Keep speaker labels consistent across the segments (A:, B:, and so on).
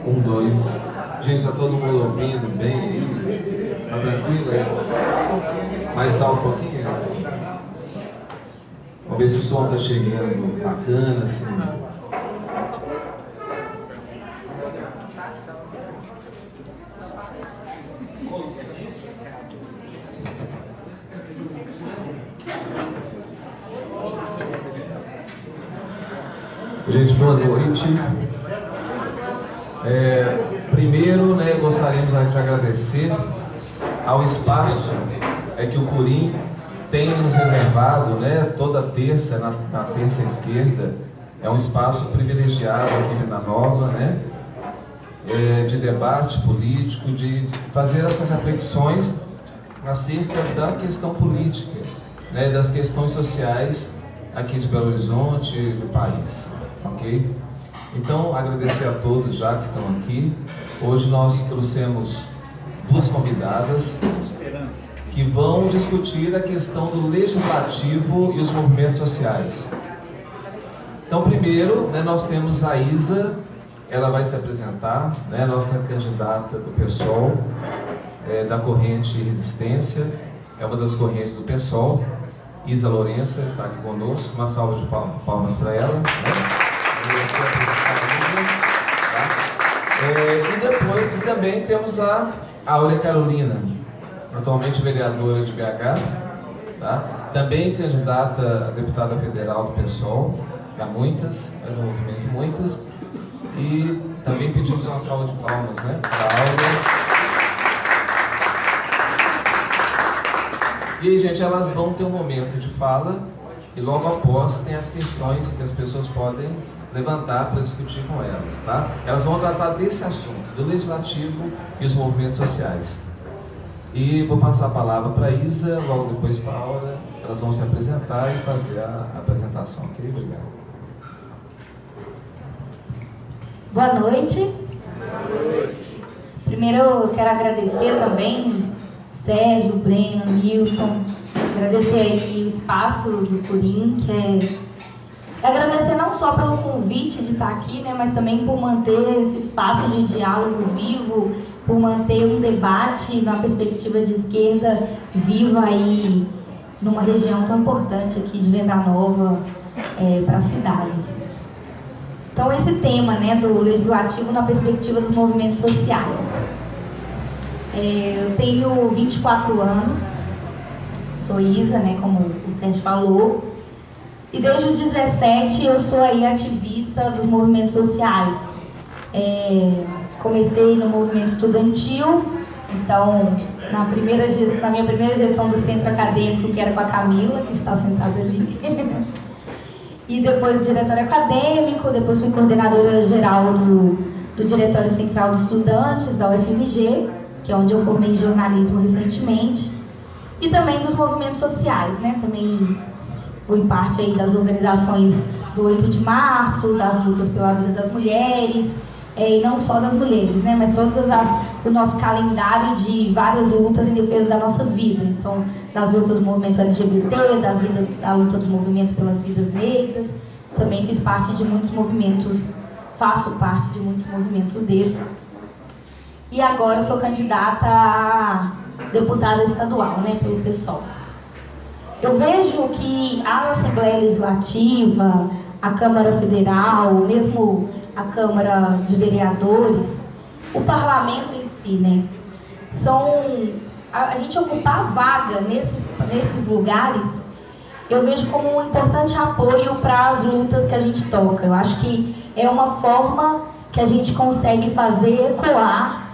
A: Um, dois. Gente, tá todo mundo ouvindo bem aí? Tá tranquilo aí? Mais alto um pouquinho? Vamos ver se o som tá chegando bacana, assim. Gente, boa noite. Primeiro, gostaríamos de agradecer ao espaço que o Curim tem nos reservado, toda terça, na terça esquerda. É um espaço privilegiado aqui em Venda Nova, de debate político, de fazer essas reflexões acerca da questão política, das questões sociais aqui de Belo Horizonte e do país. Ok? Então, agradecer a todos já que estão aqui. Hoje nós trouxemos duas convidadas que vão discutir a questão do legislativo e os movimentos sociais. Então, primeiro, nós temos a Isa, ela vai se apresentar, nossa candidata do PSOL, da corrente Resistência, é uma das correntes do PSOL. Isa Lourença está aqui conosco, uma salva de palmas para ela. E depois também temos a Áurea Carolina, atualmente vereadora de BH, também candidata a deputada federal do PSOL, há muitas, mas no movimento muitas, e também pedimos uma salva de palmas para a Áurea. E aí, gente, elas vão ter um momento de fala e logo após tem as questões que as pessoas podem levantar para discutir com elas, Elas vão tratar desse assunto, do legislativo e os movimentos sociais. E vou passar a palavra para a Isa, logo depois para a Áurea. Elas vão se apresentar e fazer a apresentação, ok? Obrigado.
B: Boa noite. Boa noite. Primeiro eu quero agradecer também Sérgio, Breno, Nilton, agradecer aí o espaço do Curim, agradecer não só pelo convite de estar aqui, mas também por manter esse espaço de diálogo vivo, por manter um debate na perspectiva de esquerda viva aí numa região tão importante aqui de Venda Nova para a cidade. Então esse tema do legislativo na perspectiva dos movimentos sociais. Eu tenho 24 anos, sou Isa, como o Sérgio falou, e desde os 17 eu sou aí ativista dos movimentos sociais. Comecei no movimento estudantil, então na minha primeira gestão do centro acadêmico, que era com a Camila, que está sentada ali, e depois o diretório acadêmico, depois fui coordenadora geral do Diretório Central dos Estudantes da UFMG, que é onde eu formei jornalismo recentemente, e também dos movimentos sociais, Também fui parte aí das organizações do 8 de março, das lutas pela vida das mulheres, e não só das mulheres, mas o nosso calendário de várias lutas em defesa da nossa vida. Então, das lutas do movimento LGBT, da luta dos movimentos pelas vidas negras, também fiz parte de muitos movimentos, faço parte de muitos movimentos desses. E agora sou candidata a deputada estadual, pelo PSOL. Eu vejo que a Assembleia Legislativa, a Câmara Federal, mesmo a Câmara de Vereadores, o parlamento em si, a gente ocupar a vaga nesses lugares, eu vejo como um importante apoio para as lutas que a gente toca. Eu acho que é uma forma que a gente consegue fazer ecoar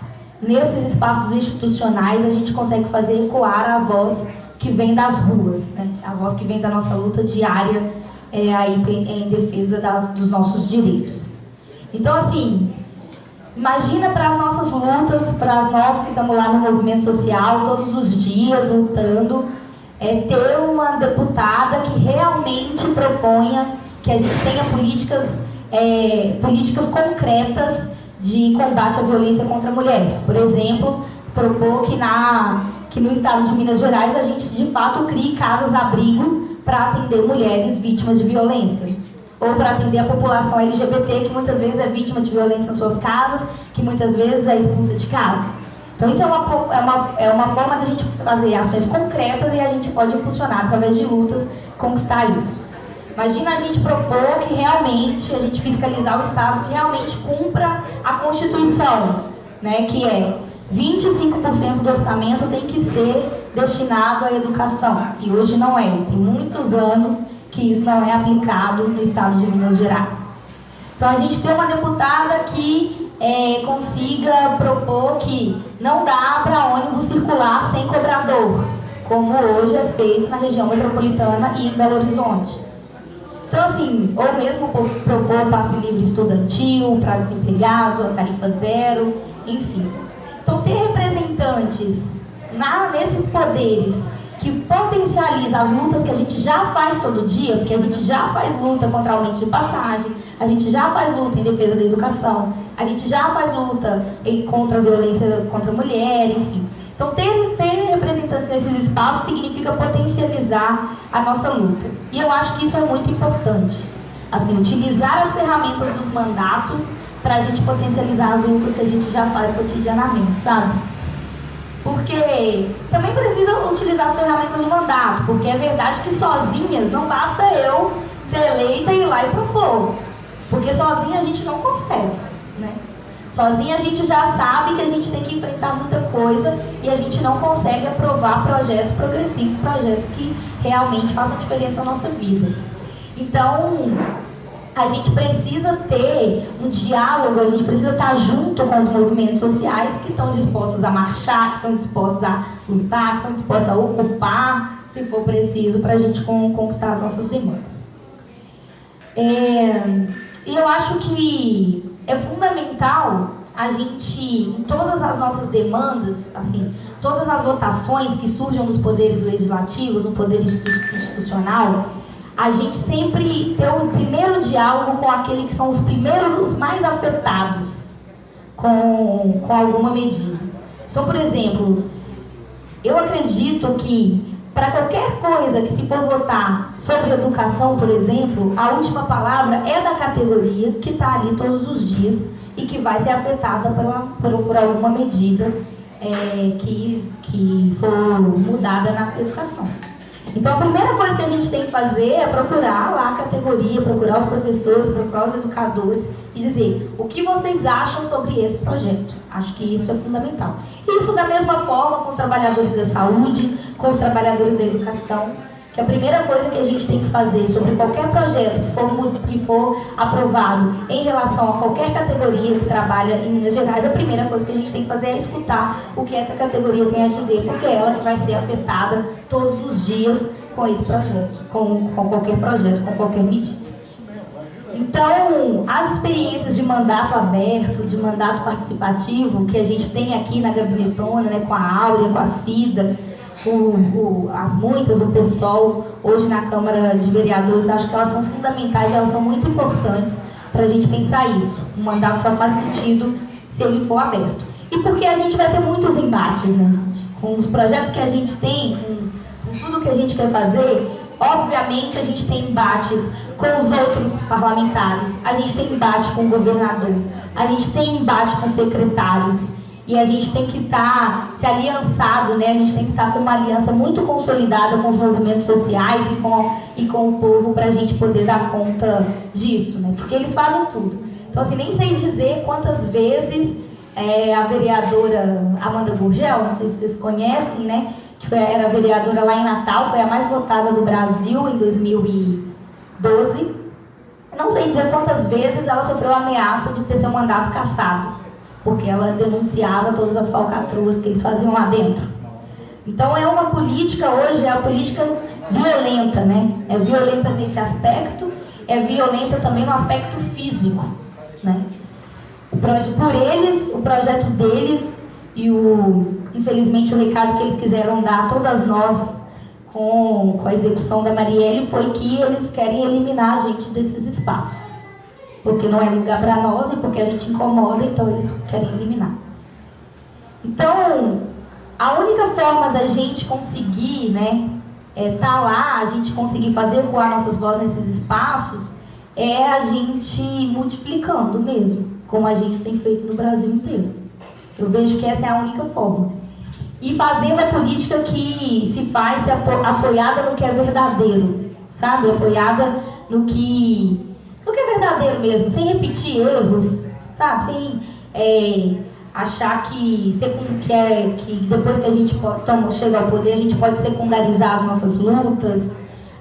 B: nesses espaços institucionais, a gente consegue fazer ecoar a voz que vem das ruas, né? A voz que vem da nossa luta diária aí em defesa dos nossos direitos. Então, assim, imagina para as nossas lutas, para nós que estamos lá no movimento social todos os dias lutando, ter uma deputada que realmente proponha que a gente tenha políticas concretas de combate à violência contra a mulher. Por exemplo, propor que no estado de Minas Gerais a gente de fato crie casas-abrigo para atender mulheres vítimas de violência, ou para atender a população LGBT que muitas vezes é vítima de violência em suas casas, que muitas vezes é expulsa de casa. Então isso é uma forma de a gente fazer ações concretas e a gente pode impulsionar através de lutas conquistar isso. Imagina a gente propor que realmente, a gente fiscalizar o Estado que realmente cumpra a Constituição, né, que é 25% do orçamento tem que ser destinado à educação, e hoje não é. Tem muitos anos que isso não é aplicado no estado de Minas Gerais. Então a gente tem uma deputada que consiga propor que não dá para ônibus circular sem cobrador, como hoje é feito na região metropolitana e em Belo Horizonte. Então, assim, ou mesmo propor passe livre estudantil para desempregados, a tarifa zero, enfim. Então, ter representantes nesses poderes que potencializam as lutas que a gente já faz todo dia, porque a gente já faz luta contra aumento de passagem, a gente já faz luta em defesa da educação, a gente já faz luta contra a violência contra a mulher, enfim. Então, ter representantes nesses espaços significa potencializar a nossa luta. E eu acho que isso é muito importante. Assim, utilizar as ferramentas dos mandatos para a gente potencializar as lutas que a gente já faz cotidianamente, sabe? Porque também precisa utilizar as ferramentas do mandato, porque é verdade que sozinhas não basta eu ser eleita e ir lá e propor. Porque sozinha a gente não consegue, né? Sozinha a gente já sabe que a gente tem que enfrentar muita coisa e a gente não consegue aprovar projetos progressivos, projetos que realmente façam diferença na nossa vida. Então, a gente precisa ter um diálogo, a gente precisa estar junto com os movimentos sociais que estão dispostos a marchar, que estão dispostos a lutar, que estão dispostos a ocupar, se for preciso, para a gente conquistar as nossas demandas. E eu acho que é fundamental a gente, em todas as nossas demandas, assim, todas as votações que surjam nos poderes legislativos, no poder institucional, a gente sempre ter um primeiro diálogo com aqueles que são os primeiros, os mais afetados com alguma medida. Então, por exemplo, eu acredito que para qualquer coisa que se for votar sobre educação, por exemplo, a última palavra é da categoria que está ali todos os dias e que vai ser afetada por alguma medida que for mudada na educação. Então, a primeira coisa que a gente tem que fazer é procurar lá a categoria, procurar os professores, procurar os educadores e dizer o que vocês acham sobre esse projeto. Acho que isso é fundamental. Isso da mesma forma com os trabalhadores da saúde, com os trabalhadores da educação, que a primeira coisa que a gente tem que fazer sobre qualquer projeto que for aprovado em relação a qualquer categoria que trabalha em Minas Gerais, a primeira coisa que a gente tem que fazer é escutar o que essa categoria tem a dizer, porque ela vai ser afetada todos os dias com esse projeto, com qualquer projeto, com qualquer medida. Então, as experiências de mandato aberto, de mandato participativo, que a gente tem aqui na Gabinetona, né, com a Áurea, com a Cida, as muitas, o PSOL, hoje na Câmara de Vereadores, acho que elas são fundamentais, elas são muito importantes para a gente pensar isso. O mandato só faz sentido se ele for aberto. E porque a gente vai ter muitos embates, né? Com os projetos que a gente tem, com tudo que a gente quer fazer, obviamente a gente tem embates com os outros parlamentares, a gente tem embate com o governador, a gente tem embate com secretários, e a gente tem que estar se aliançado, né? A gente tem que estar com uma aliança muito consolidada com os movimentos sociais e com o povo para a gente poder dar conta disso, né? Porque eles fazem tudo. Então, assim, nem sei dizer quantas vezes a vereadora Amanda Gurgel, não sei se vocês conhecem, né? Que era vereadora lá em Natal, foi a mais votada do Brasil em 2012. Não sei dizer quantas vezes ela sofreu a ameaça de ter seu mandato cassado, porque ela denunciava todas as falcatruas que eles faziam lá dentro. Então é uma política hoje, é uma política violenta, né? É violenta nesse aspecto, é violenta também no aspecto físico, né? Por eles, o projeto deles e infelizmente o recado que eles quiseram dar a todas nós com a execução da Marielle foi que eles querem eliminar a gente desses espaços, porque não é lugar para nós e porque a gente incomoda, então eles querem eliminar. Então, a única forma da gente conseguir, né, tá lá, a gente conseguir fazer ecoar nossas vozes nesses espaços, é a gente multiplicando mesmo, como a gente tem feito no Brasil inteiro. Eu vejo que essa é a única forma. E fazendo a política que se faz apoiada no que é verdadeiro, sabe? Apoiada no que é verdadeiro mesmo, sem repetir erros, sabe? Sem achar que depois que a gente chega ao poder, a gente pode secundarizar as nossas lutas,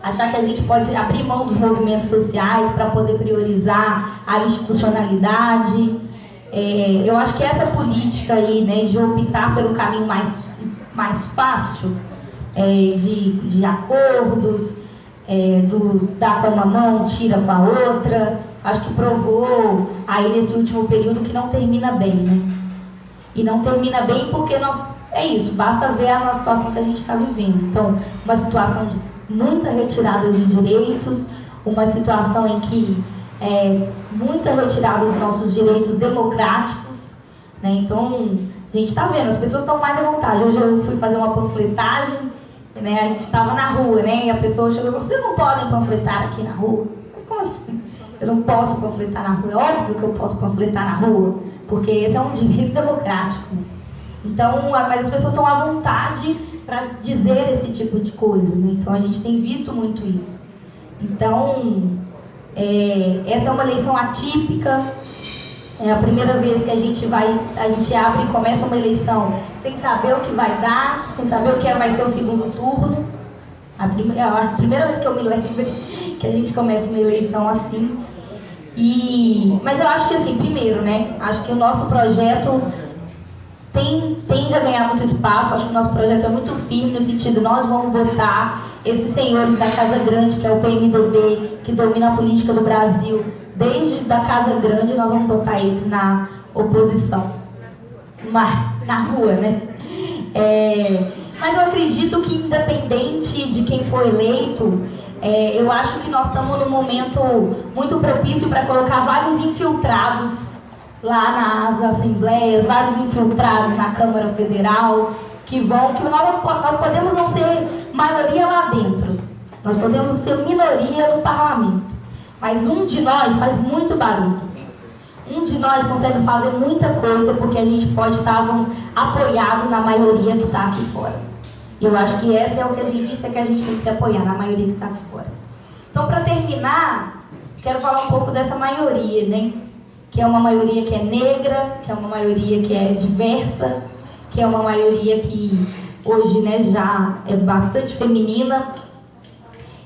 B: achar que a gente pode abrir mão dos movimentos sociais para poder priorizar a institucionalidade. Eu acho que essa política aí, né, de optar pelo caminho mais fácil, de acordos, dar com uma mão, tira com a outra, acho que provou aí nesse último período que não termina bem, né? E não termina bem porque é isso, basta ver a situação que a gente está vivendo. Então, uma situação de muita retirada de direitos, uma situação em que muita retirada dos nossos direitos democráticos, né? Então, a gente está vendo, as pessoas estão mais à vontade. Hoje eu fui fazer uma panfletagem, né? A gente estava na rua, né? E a pessoa chegou e falou: vocês não podem panfletar aqui na rua? Mas como assim? Eu não posso panfletar na rua? É óbvio que eu posso panfletar na rua, porque esse é um direito democrático. Então, mas as pessoas estão à vontade para dizer esse tipo de coisa, né? Então a gente tem visto muito isso. Então, essa é uma eleição atípica. É a primeira vez que a gente abre e começa uma eleição sem saber o que vai dar, sem saber o que vai ser o segundo turno. A primeira vez que eu me lembro que a gente começa uma eleição assim. Mas eu acho que assim, primeiro, né? Acho que o nosso projeto tende a ganhar muito espaço. Acho que o nosso projeto é muito firme no sentido, nós vamos botar esses senhores da Casa Grande, que é o PMDB, que domina a política do Brasil, desde da Casa Grande, nós vamos botar eles na oposição, na rua, né? Mas eu acredito que, independente de quem for eleito, eu acho que nós estamos num momento muito propício para colocar vários infiltrados lá nas assembleias, vários infiltrados na Câmara Federal, que nós podemos não ser maioria lá dentro, nós podemos ser minoria no parlamento, mas um de nós faz muito barulho, um de nós consegue fazer muita coisa, porque a gente pode estar apoiado na maioria que está aqui fora. E eu acho que isso é que a gente tem que se apoiar, na maioria que está aqui fora. Então, para terminar, quero falar um pouco dessa maioria, né? Que é uma maioria que é negra, que é uma maioria que é diversa, que é uma maioria que hoje, né, já é bastante feminina.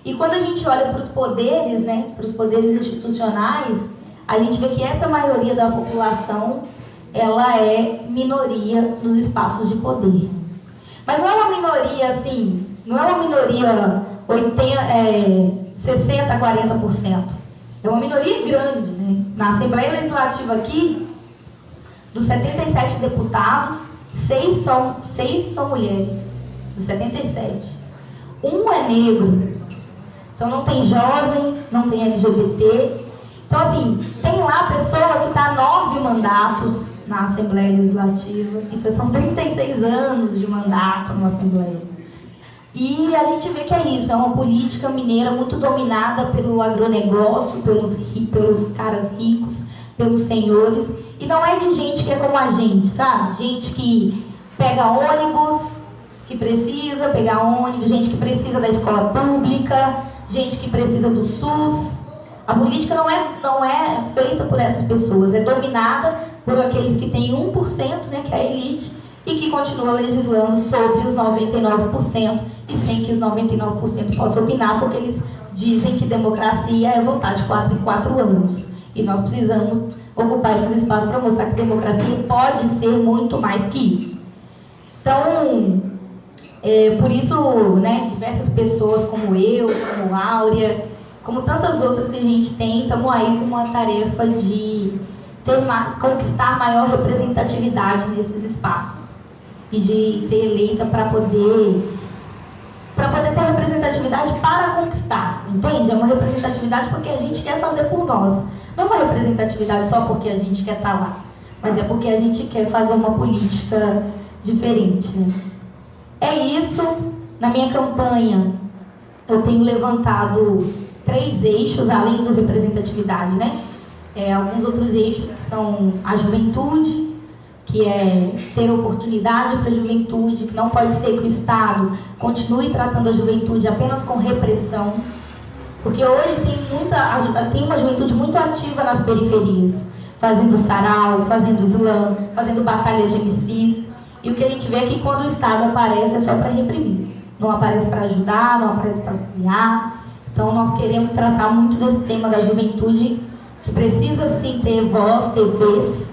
B: E quando a gente olha para os poderes, né, para os poderes institucionais, a gente vê que essa maioria da população, ela é minoria nos espaços de poder. Mas não é uma minoria assim, não é uma minoria 60% a 40%. É uma minoria grande, né? Na Assembleia Legislativa aqui, dos 77 deputados, 6 são mulheres, dos 77. Um é negro. Então não tem jovem, não tem LGBT. Então assim, tem lá a pessoa que está 9 mandatos na Assembleia Legislativa. Isso são 36 anos de mandato na Assembleia. E a gente vê que é isso, é uma política mineira muito dominada pelo agronegócio, pelos caras ricos, pelos senhores. E não é de gente que é como a gente, sabe? Gente que pega ônibus, que precisa pegar ônibus, gente que precisa da escola pública, gente que precisa do SUS. A política não é feita por essas pessoas, é dominada por aqueles que têm 1%, né, que é a elite, e que continua legislando sobre os 99%, e sem que os 99% possam opinar, porque eles dizem que democracia é votar de 4 em 4 anos. E nós precisamos ocupar esses espaços para mostrar que democracia pode ser muito mais que isso. Então, Por isso, né, diversas pessoas como eu, como Áurea, como tantas outras que a gente tem, estamos aí com uma tarefa de conquistar maior representatividade nesses espaços e de ser eleita para poder ter representatividade para conquistar, entende? É uma representatividade porque a gente quer fazer por nós. Não é uma representatividade só porque a gente quer estar lá, mas é porque a gente quer fazer uma política diferente. É isso. Na minha campanha, eu tenho levantado 3 eixos, além do representatividade, né? Alguns outros eixos que são a juventude, que é ter oportunidade para a juventude, que não pode ser que o Estado continue tratando a juventude apenas com repressão, porque hoje tem uma juventude muito ativa nas periferias, fazendo sarau, fazendo slam, fazendo batalha de MCs, e o que a gente vê é que quando o Estado aparece é só para reprimir, não aparece para ajudar, não aparece para auxiliar. Então nós queremos tratar muito desse tema da juventude, que precisa sim ter voz, ter vez,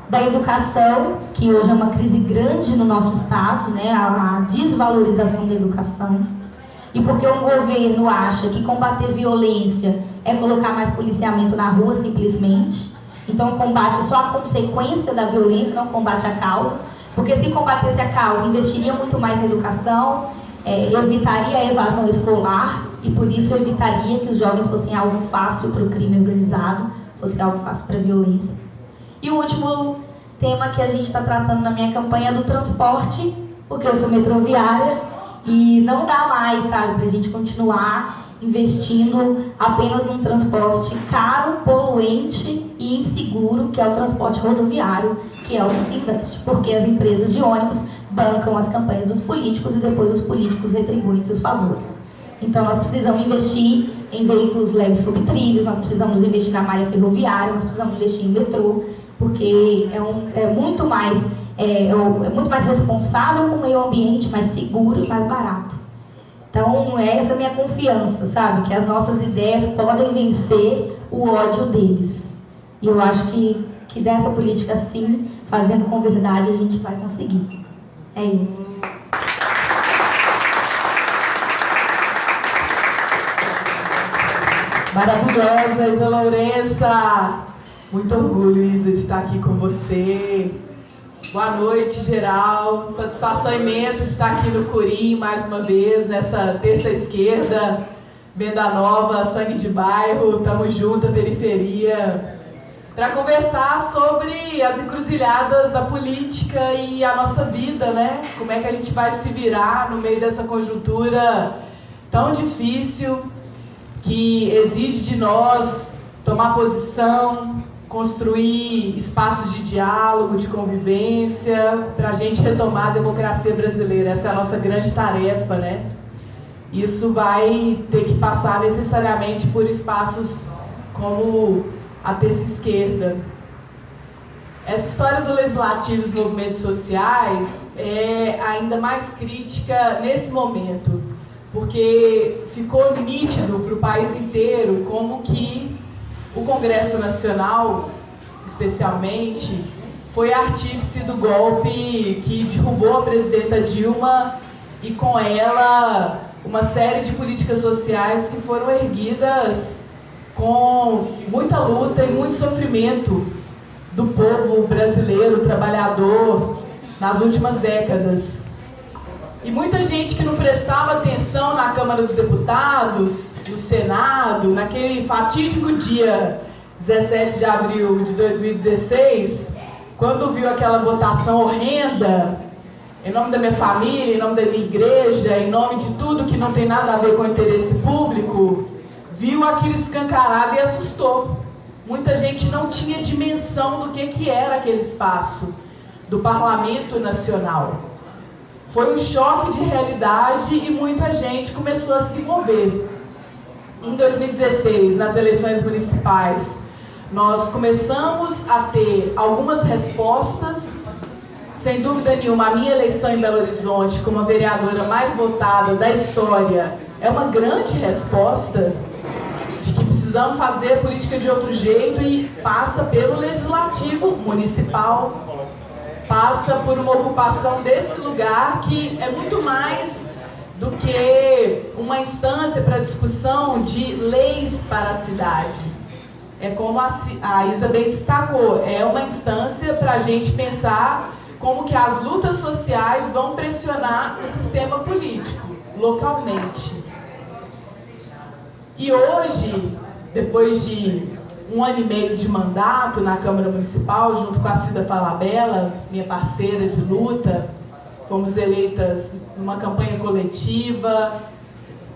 B: da educação, que hoje é uma crise grande no nosso estado, né, a desvalorização da educação, e porque o governo acha que combater violência é colocar mais policiamento na rua simplesmente, então combate só a consequência da violência, não combate a causa, porque se combatesse a causa, investiria muito mais na educação, evitaria a evasão escolar, e por isso evitaria que os jovens fossem algo fácil para o crime organizado, fosse algo fácil para a violência. E o último tema que a gente está tratando na minha campanha é do transporte, porque eu sou metroviária e não dá mais, sabe, para a gente continuar investindo apenas num transporte caro, poluente e inseguro, que é o transporte rodoviário, que é o que se investe, porque as empresas de ônibus bancam as campanhas dos políticos e depois os políticos retribuem seus favores. Então nós precisamos investir em veículos leves sobre trilhos, nós precisamos investir na malha ferroviária, nós precisamos investir em metrô, porque é muito mais responsável com o meio ambiente, mais seguro e mais barato. Então, essa é a minha confiança, sabe? Que as nossas ideias podem vencer o ódio deles. E eu acho que dessa política, sim, fazendo com verdade, a gente vai conseguir. É isso.
C: Maravilhosa, Isa Lourença! Muito orgulho, Isa, de estar aqui com você. Boa noite, geral. Satisfação imensa de estar aqui no Curim, mais uma vez, nessa terça esquerda, Venda Nova, sangue de bairro, tamo junto, a periferia, para conversar sobre as encruzilhadas da política e a nossa vida, né? Como é que a gente vai se virar no meio dessa conjuntura tão difícil, que exige de nós tomar posição, construir espaços de diálogo, de convivência, para a gente retomar a democracia brasileira. Essa é a nossa grande tarefa, né? Isso vai ter que passar necessariamente por espaços como a terça esquerda. Essa história do legislativo e dos movimentos sociais é ainda mais crítica nesse momento, porque ficou nítido para o país inteiro como que o Congresso Nacional, especialmente, foi artífice do golpe que derrubou a presidenta Dilma e, com ela, uma série de políticas sociais que foram erguidas com muita luta e muito sofrimento do povo brasileiro, trabalhador, nas últimas décadas. E muita gente que não prestava atenção na Câmara dos Deputados, no Senado, naquele fatídico dia 17 de abril de 2016, quando viu aquela votação horrenda, em nome da minha família, em nome da minha igreja, em nome de tudo que não tem nada a ver com o interesse público, viu aquilo escancarado e assustou. Muita gente não tinha dimensão do que era aquele espaço do Parlamento Nacional. Foi um choque de realidade e muita gente começou a se mover. Em 2016, nas eleições municipais, nós começamos a ter algumas respostas. Sem dúvida nenhuma, a minha eleição em Belo Horizonte, como a vereadora mais votada da história, é uma grande resposta de que precisamos fazer política de outro jeito e passa pelo legislativo municipal. passa por uma ocupação desse lugar que é muito mais do que uma instância para discussão de leis para a cidade. É como a Isa bem destacou, é uma instância para a gente pensar como que as lutas sociais vão pressionar o sistema político, localmente. E hoje, depois de 1 ano e meio de mandato na Câmara Municipal, junto com a Cida Falabella, minha parceira de luta, fomos eleitas numa campanha coletiva,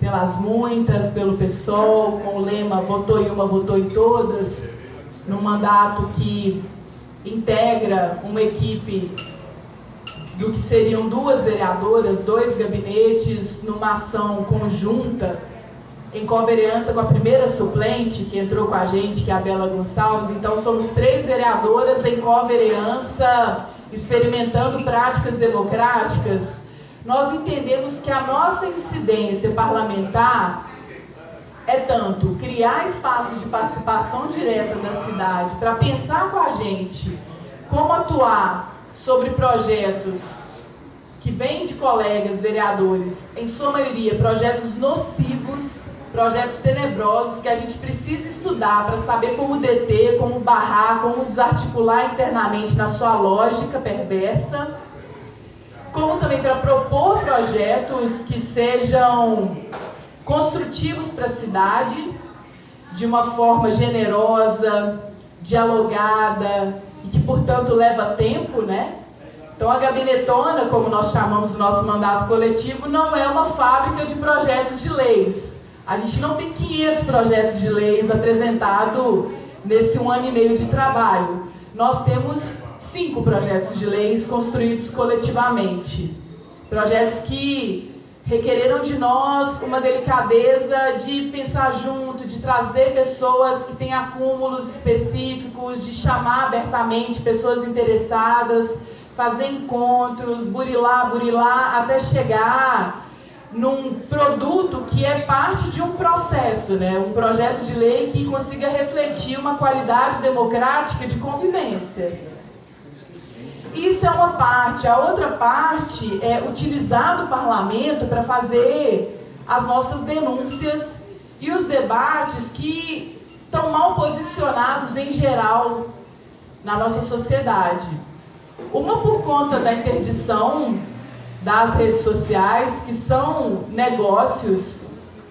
C: pelas muitas, pelo PSOL, com o lema votou em uma, votou em todas, num mandato que integra uma equipe do que seriam 2 vereadoras, 2 gabinetes, numa ação conjunta, em conversância com a primeira suplente que entrou com a gente, que é a Bela Gonçalves. Então somos 3 vereadoras em conversância, experimentando práticas democráticas. Nós entendemos que a nossa incidência parlamentar é tanto criar espaços de participação direta da cidade para pensar com a gente como atuar sobre projetos que vêm de colegas vereadores, em sua maioria projetos nocivos, projetos tenebrosos que a gente precisa estudar para saber como deter, como barrar, como desarticular internamente na sua lógica perversa, como também para propor projetos que sejam construtivos para a cidade, de uma forma generosa, dialogada e que, portanto, leva tempo, né? Então, a Gabinetona, como nós chamamos o nosso mandato coletivo, não é uma fábrica de projetos de leis. A gente não tem 500 projetos de leis apresentados nesse 1 ano e meio de trabalho. Nós temos 5 projetos de leis construídos coletivamente. Projetos que requereram de nós uma delicadeza de pensar junto, de trazer pessoas que têm acúmulos específicos, de chamar abertamente pessoas interessadas, fazer encontros, burilar, até chegar num produto que é parte de um processo, né? Um projeto de lei que consiga refletir uma qualidade democrática de convivência. Isso é uma parte. A outra parte é utilizar o parlamento para fazer as nossas denúncias e os debates que estão mal posicionados em geral na nossa sociedade. Uma por conta da interdição das redes sociais, que são negócios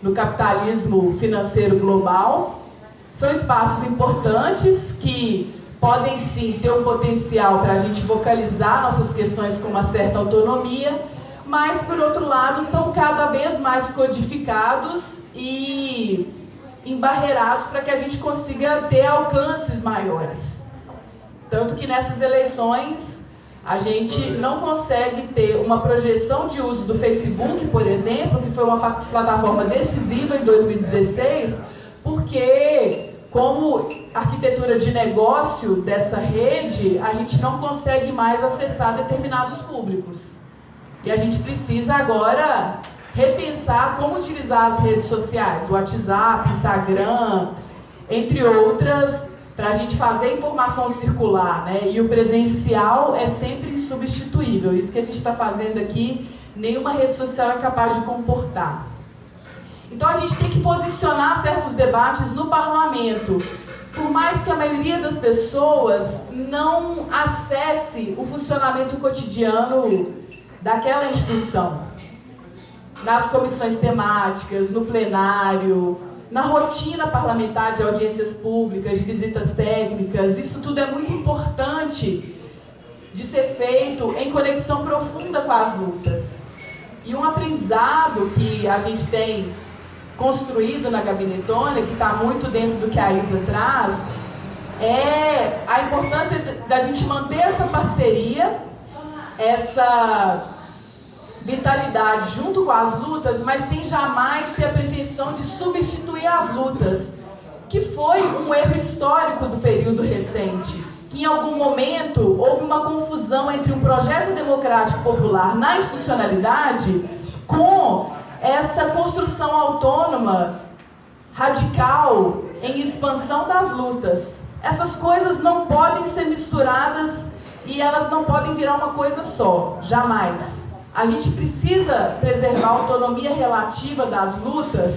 C: no capitalismo financeiro global, são espaços importantes que podem sim ter um potencial para a gente vocalizar nossas questões com uma certa autonomia, mas, por outro lado, estão cada vez mais codificados e embarreirados para que a gente consiga ter alcances maiores. Tanto que nessas eleições a gente não consegue ter uma projeção de uso do Facebook, por exemplo, que foi uma plataforma decisiva em 2016, porque, como arquitetura de negócio dessa rede, a gente não consegue mais acessar determinados públicos. E a gente precisa agora repensar como utilizar as redes sociais, o WhatsApp, Instagram, entre outras, para a gente fazer a informação circular, né? E o presencial é sempre insubstituível. Isso que a gente está fazendo aqui, nenhuma rede social é capaz de comportar. Então a gente tem que posicionar certos debates no parlamento, por mais que a maioria das pessoas não acesse o funcionamento cotidiano daquela instituição. Nas comissões temáticas, no plenário, na rotina parlamentar de audiências públicas, de visitas técnicas, isso tudo é muito importante de ser feito em conexão profunda com as lutas. E um aprendizado que a gente tem construído na Gabinetona, que está muito dentro do que a Isa traz, é a importância da gente manter essa parceria, essa vitalidade junto com as lutas, mas sem jamais ter a pretensão de substituir as lutas, que foi um erro histórico do período recente, que em algum momento houve uma confusão entre um projeto democrático popular na institucionalidade com essa construção autônoma, radical, em expansão das lutas. Essas coisas não podem ser misturadas e elas não podem virar uma coisa só, jamais. A gente precisa preservar a autonomia relativa das lutas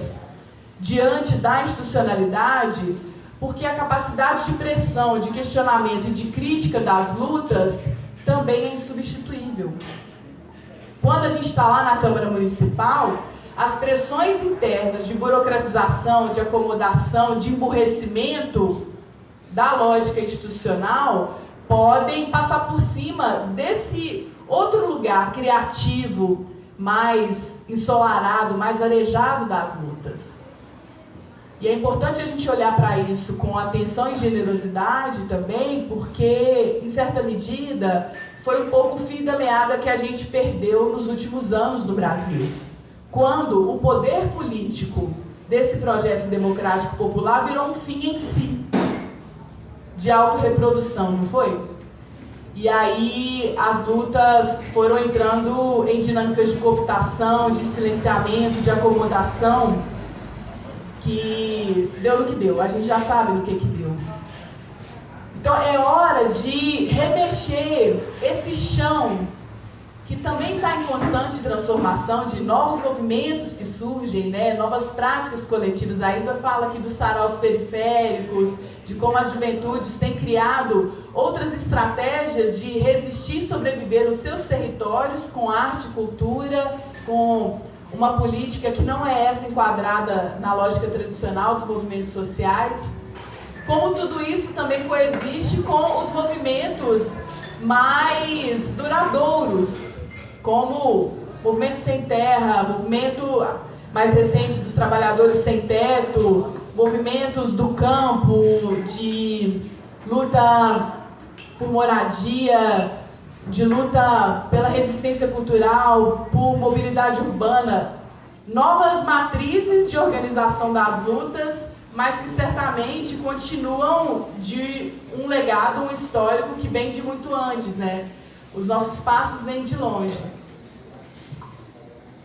C: diante da institucionalidade, porque a capacidade de pressão, de questionamento e de crítica das lutas também é insubstituível. Quando a gente está lá na Câmara Municipal, as pressões internas de burocratização, de acomodação, de emburrecimento da lógica institucional podem passar por cima desse outro lugar criativo, mais ensolarado, mais arejado das lutas. E é importante a gente olhar para isso com atenção e generosidade também, porque, em certa medida, foi um pouco o fio da meada que a gente perdeu nos últimos anos no Brasil. Quando o poder político desse projeto democrático popular virou um fim em si, de autorreprodução, não foi? E aí as lutas foram entrando em dinâmicas de cooptação, de silenciamento, de acomodação, que deu no que deu, a gente já sabe no que deu. Então é hora de remexer esse chão que também está em constante transformação, de novos movimentos que surgem, né? Novas práticas coletivas. A Isa fala aqui dos saraus periféricos, de como as juventudes têm criado outras estratégias de resistir e sobreviver nos seus territórios com arte, cultura, com uma política que não é essa enquadrada na lógica tradicional dos movimentos sociais. Como tudo isso também coexiste com os movimentos mais duradouros, como o movimento sem terra, movimento mais recente dos trabalhadores sem teto, movimentos do campo, de luta por moradia, de luta pela resistência cultural, por mobilidade urbana, novas matrizes de organização das lutas, mas que certamente continuam de um legado, um histórico que vem de muito antes, né? Os nossos passos vêm de longe.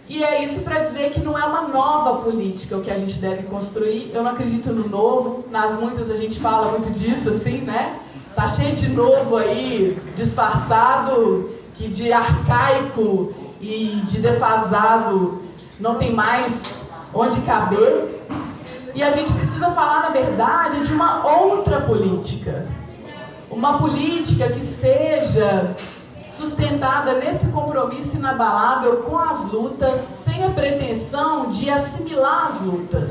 C: E é isso para dizer que não é uma nova política o que a gente deve construir. Eu não acredito no novo, nas muitas a gente fala muito disso, assim, né? Tá cheio de novo aí, disfarçado, que de arcaico e de defasado não tem mais onde caber. E a gente precisa falar, na verdade, de uma outra política. Uma política que seja sustentada nesse compromisso inabalável com as lutas, sem a pretensão de assimilar as lutas,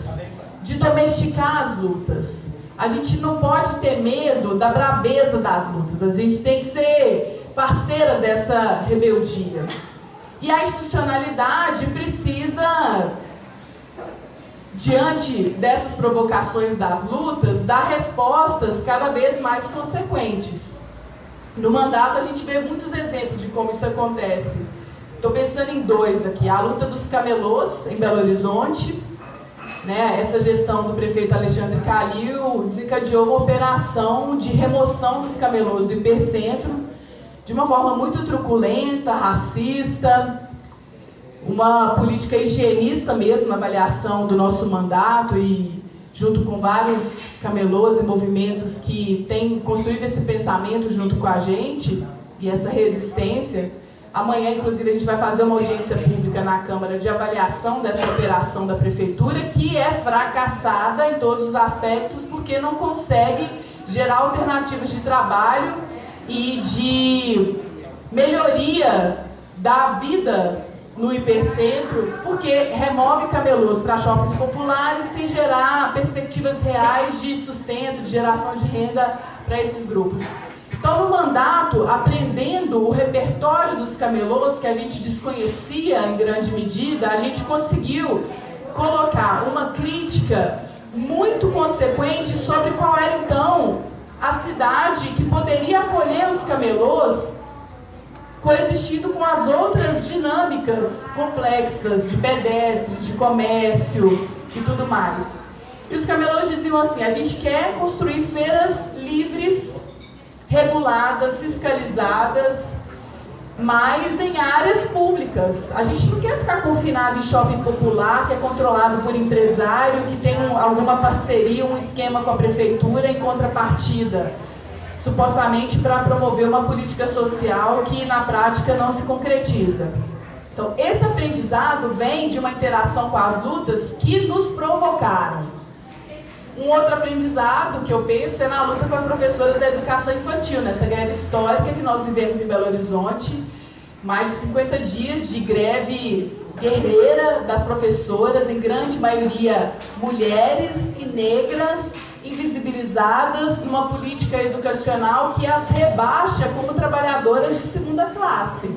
C: de domesticar as lutas. A gente não pode ter medo da braveza das lutas, a gente tem que ser parceira dessa rebeldia. E a institucionalidade precisa, diante dessas provocações das lutas, dar respostas cada vez mais consequentes. No mandato a gente vê muitos exemplos de como isso acontece. Estou pensando em dois aqui. A luta dos camelôs em Belo Horizonte, né? Essa gestão do prefeito Alexandre Calil desencadeou uma operação de remoção dos camelôs do hipercentro de uma forma muito truculenta, racista, uma política higienista mesmo na avaliação do nosso mandato, e junto com vários camelôs e movimentos que têm construído esse pensamento junto com a gente e essa resistência. Amanhã, inclusive, a gente vai fazer uma audiência pública na Câmara de avaliação dessa operação da Prefeitura, que é fracassada em todos os aspectos, porque não consegue gerar alternativas de trabalho e de melhoria da vida no hipercentro, porque remove camelôs para shoppings populares sem gerar perspectivas reais de sustento, de geração de renda para esses grupos. Então, no mandato, aprendendo o repertório dos camelôs, que a gente desconhecia em grande medida, a gente conseguiu colocar uma crítica muito consequente sobre qual era, então, a cidade que poderia acolher os camelôs, coexistindo com as outras dinâmicas complexas de pedestres, de comércio e tudo mais. E os camelôs diziam assim: a gente quer construir feiras livres, reguladas, fiscalizadas, mas em áreas públicas. A gente não quer ficar confinado em shopping popular, que é controlado por empresário, que tem alguma parceria, um esquema com a prefeitura em contrapartida. supostamente para promover uma política social que na prática não se concretiza. Então, esse aprendizado vem de uma interação com as lutas que nos provocaram. Um outro aprendizado que eu penso é na luta com as professoras da educação infantil, nessa greve histórica que nós vivemos em Belo Horizonte, mais de 50 dias de greve guerreira das professoras, em grande maioria mulheres e negras, invisibilizadas numa política educacional que as rebaixa como trabalhadoras de segunda classe.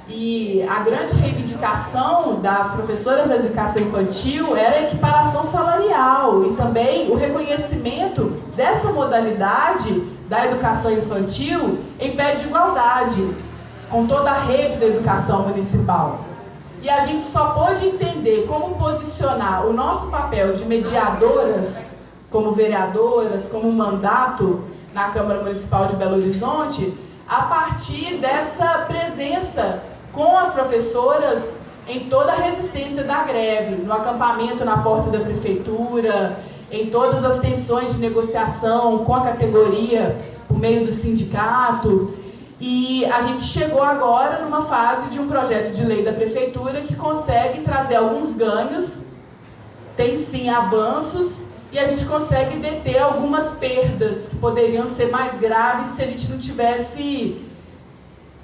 C: E a grande reivindicação das professoras da educação infantil era a equiparação salarial e também o reconhecimento dessa modalidade da educação infantil em pé de igualdade com toda a rede da educação municipal. E a gente só pôde entender como posicionar o nosso papel de mediadoras, como vereadoras, como mandato na Câmara Municipal de Belo Horizonte, a partir dessa presença com as professoras em toda a resistência da greve, no acampamento na porta da prefeitura, em todas as tensões de negociação com a categoria por meio do sindicato. E a gente chegou agora numa fase de um projeto de lei da prefeitura que consegue trazer alguns ganhos, tem sim avanços, e a gente consegue deter algumas perdas que poderiam ser mais graves se a gente não tivesse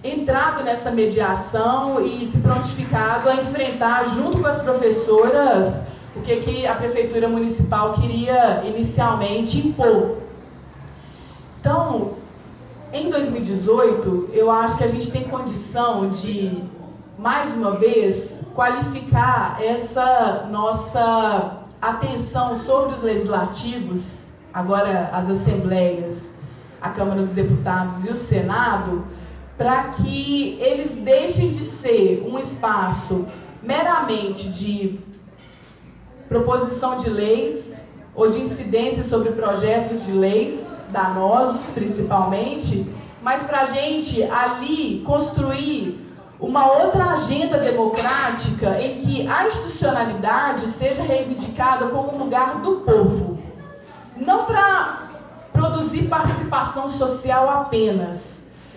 C: entrado nessa mediação e se prontificado a enfrentar, junto com as professoras, o que a Prefeitura Municipal queria inicialmente impor. Então, em 2018, eu acho que a gente tem condição de, mais uma vez, qualificar essa nossa atenção sobre os legislativos, agora as assembleias, a Câmara dos Deputados e o Senado, para que eles deixem de ser um espaço meramente de proposição de leis ou de incidência sobre projetos de leis, danosos principalmente, mas para a gente ali construir uma outra agenda democrática em que a institucionalidade seja reivindicada como um lugar do povo. Não para produzir participação social apenas,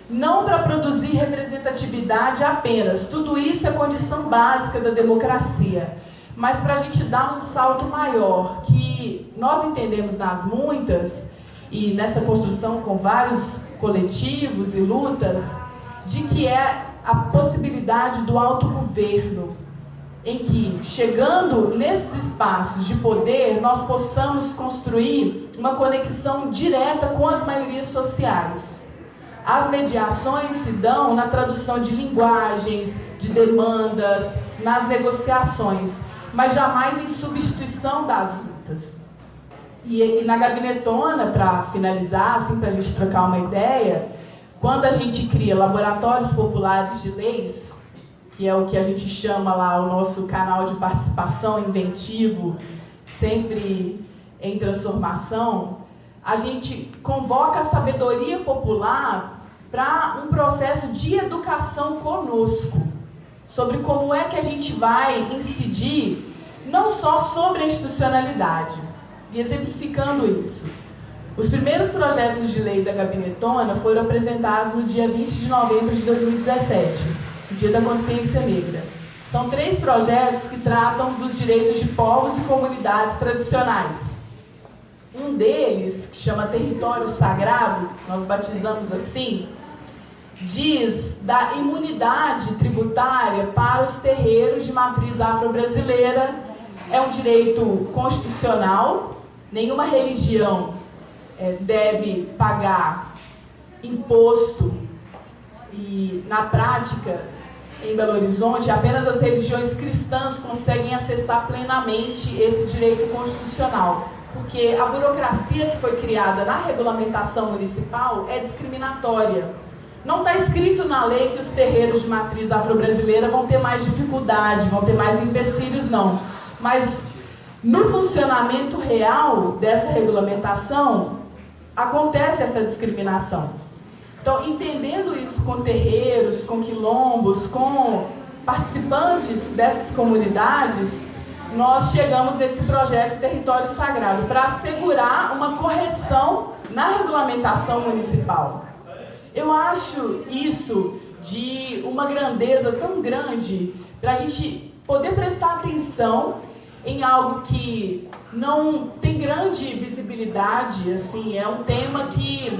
C: não para produzir representatividade apenas. Tudo isso é condição básica da democracia. Mas para a gente dar um salto maior, que nós entendemos nas muitas, e nessa construção com vários coletivos e lutas, de que é a possibilidade do autogoverno, em que, chegando nesses espaços de poder, nós possamos construir uma conexão direta com as maiorias sociais. As mediações se dão na tradução de linguagens, de demandas, nas negociações, mas jamais em substituição das lutas. E na gabinetona, para finalizar, assim, para a gente trocar uma ideia, quando a gente cria laboratórios populares de leis, que é o que a gente chama lá o nosso canal de participação inventivo, sempre em transformação, a gente convoca a sabedoria popular para um processo de educação conosco, sobre como é que a gente vai incidir não só sobre a institucionalidade. E exemplificando isso, os primeiros projetos de lei da gabinetona foram apresentados no dia 20 de novembro de 2017, o Dia da Consciência Negra. São 3 projetos que tratam dos direitos de povos e comunidades tradicionais. Um deles, que chama Território Sagrado, nós batizamos assim, diz da imunidade tributária para os terreiros de matriz afro-brasileira. É um direito constitucional, nenhuma religião deve pagar imposto, e na prática, em Belo Horizonte, apenas as religiões cristãs conseguem acessar plenamente esse direito constitucional, porque a burocracia que foi criada na regulamentação municipal é discriminatória. Não está escrito na lei que os terreiros de matriz afro-brasileira vão ter mais dificuldade, vão ter mais empecilhos, não. Mas no funcionamento real dessa regulamentação, acontece essa discriminação. Então, entendendo isso com terreiros, com quilombos, com participantes dessas comunidades, nós chegamos nesse projeto Território Sagrado para assegurar uma correção na regulamentação municipal. Eu acho isso de uma grandeza tão grande para a gente poder prestar atenção em algo que não tem grande visibilidade, assim, é um tema que,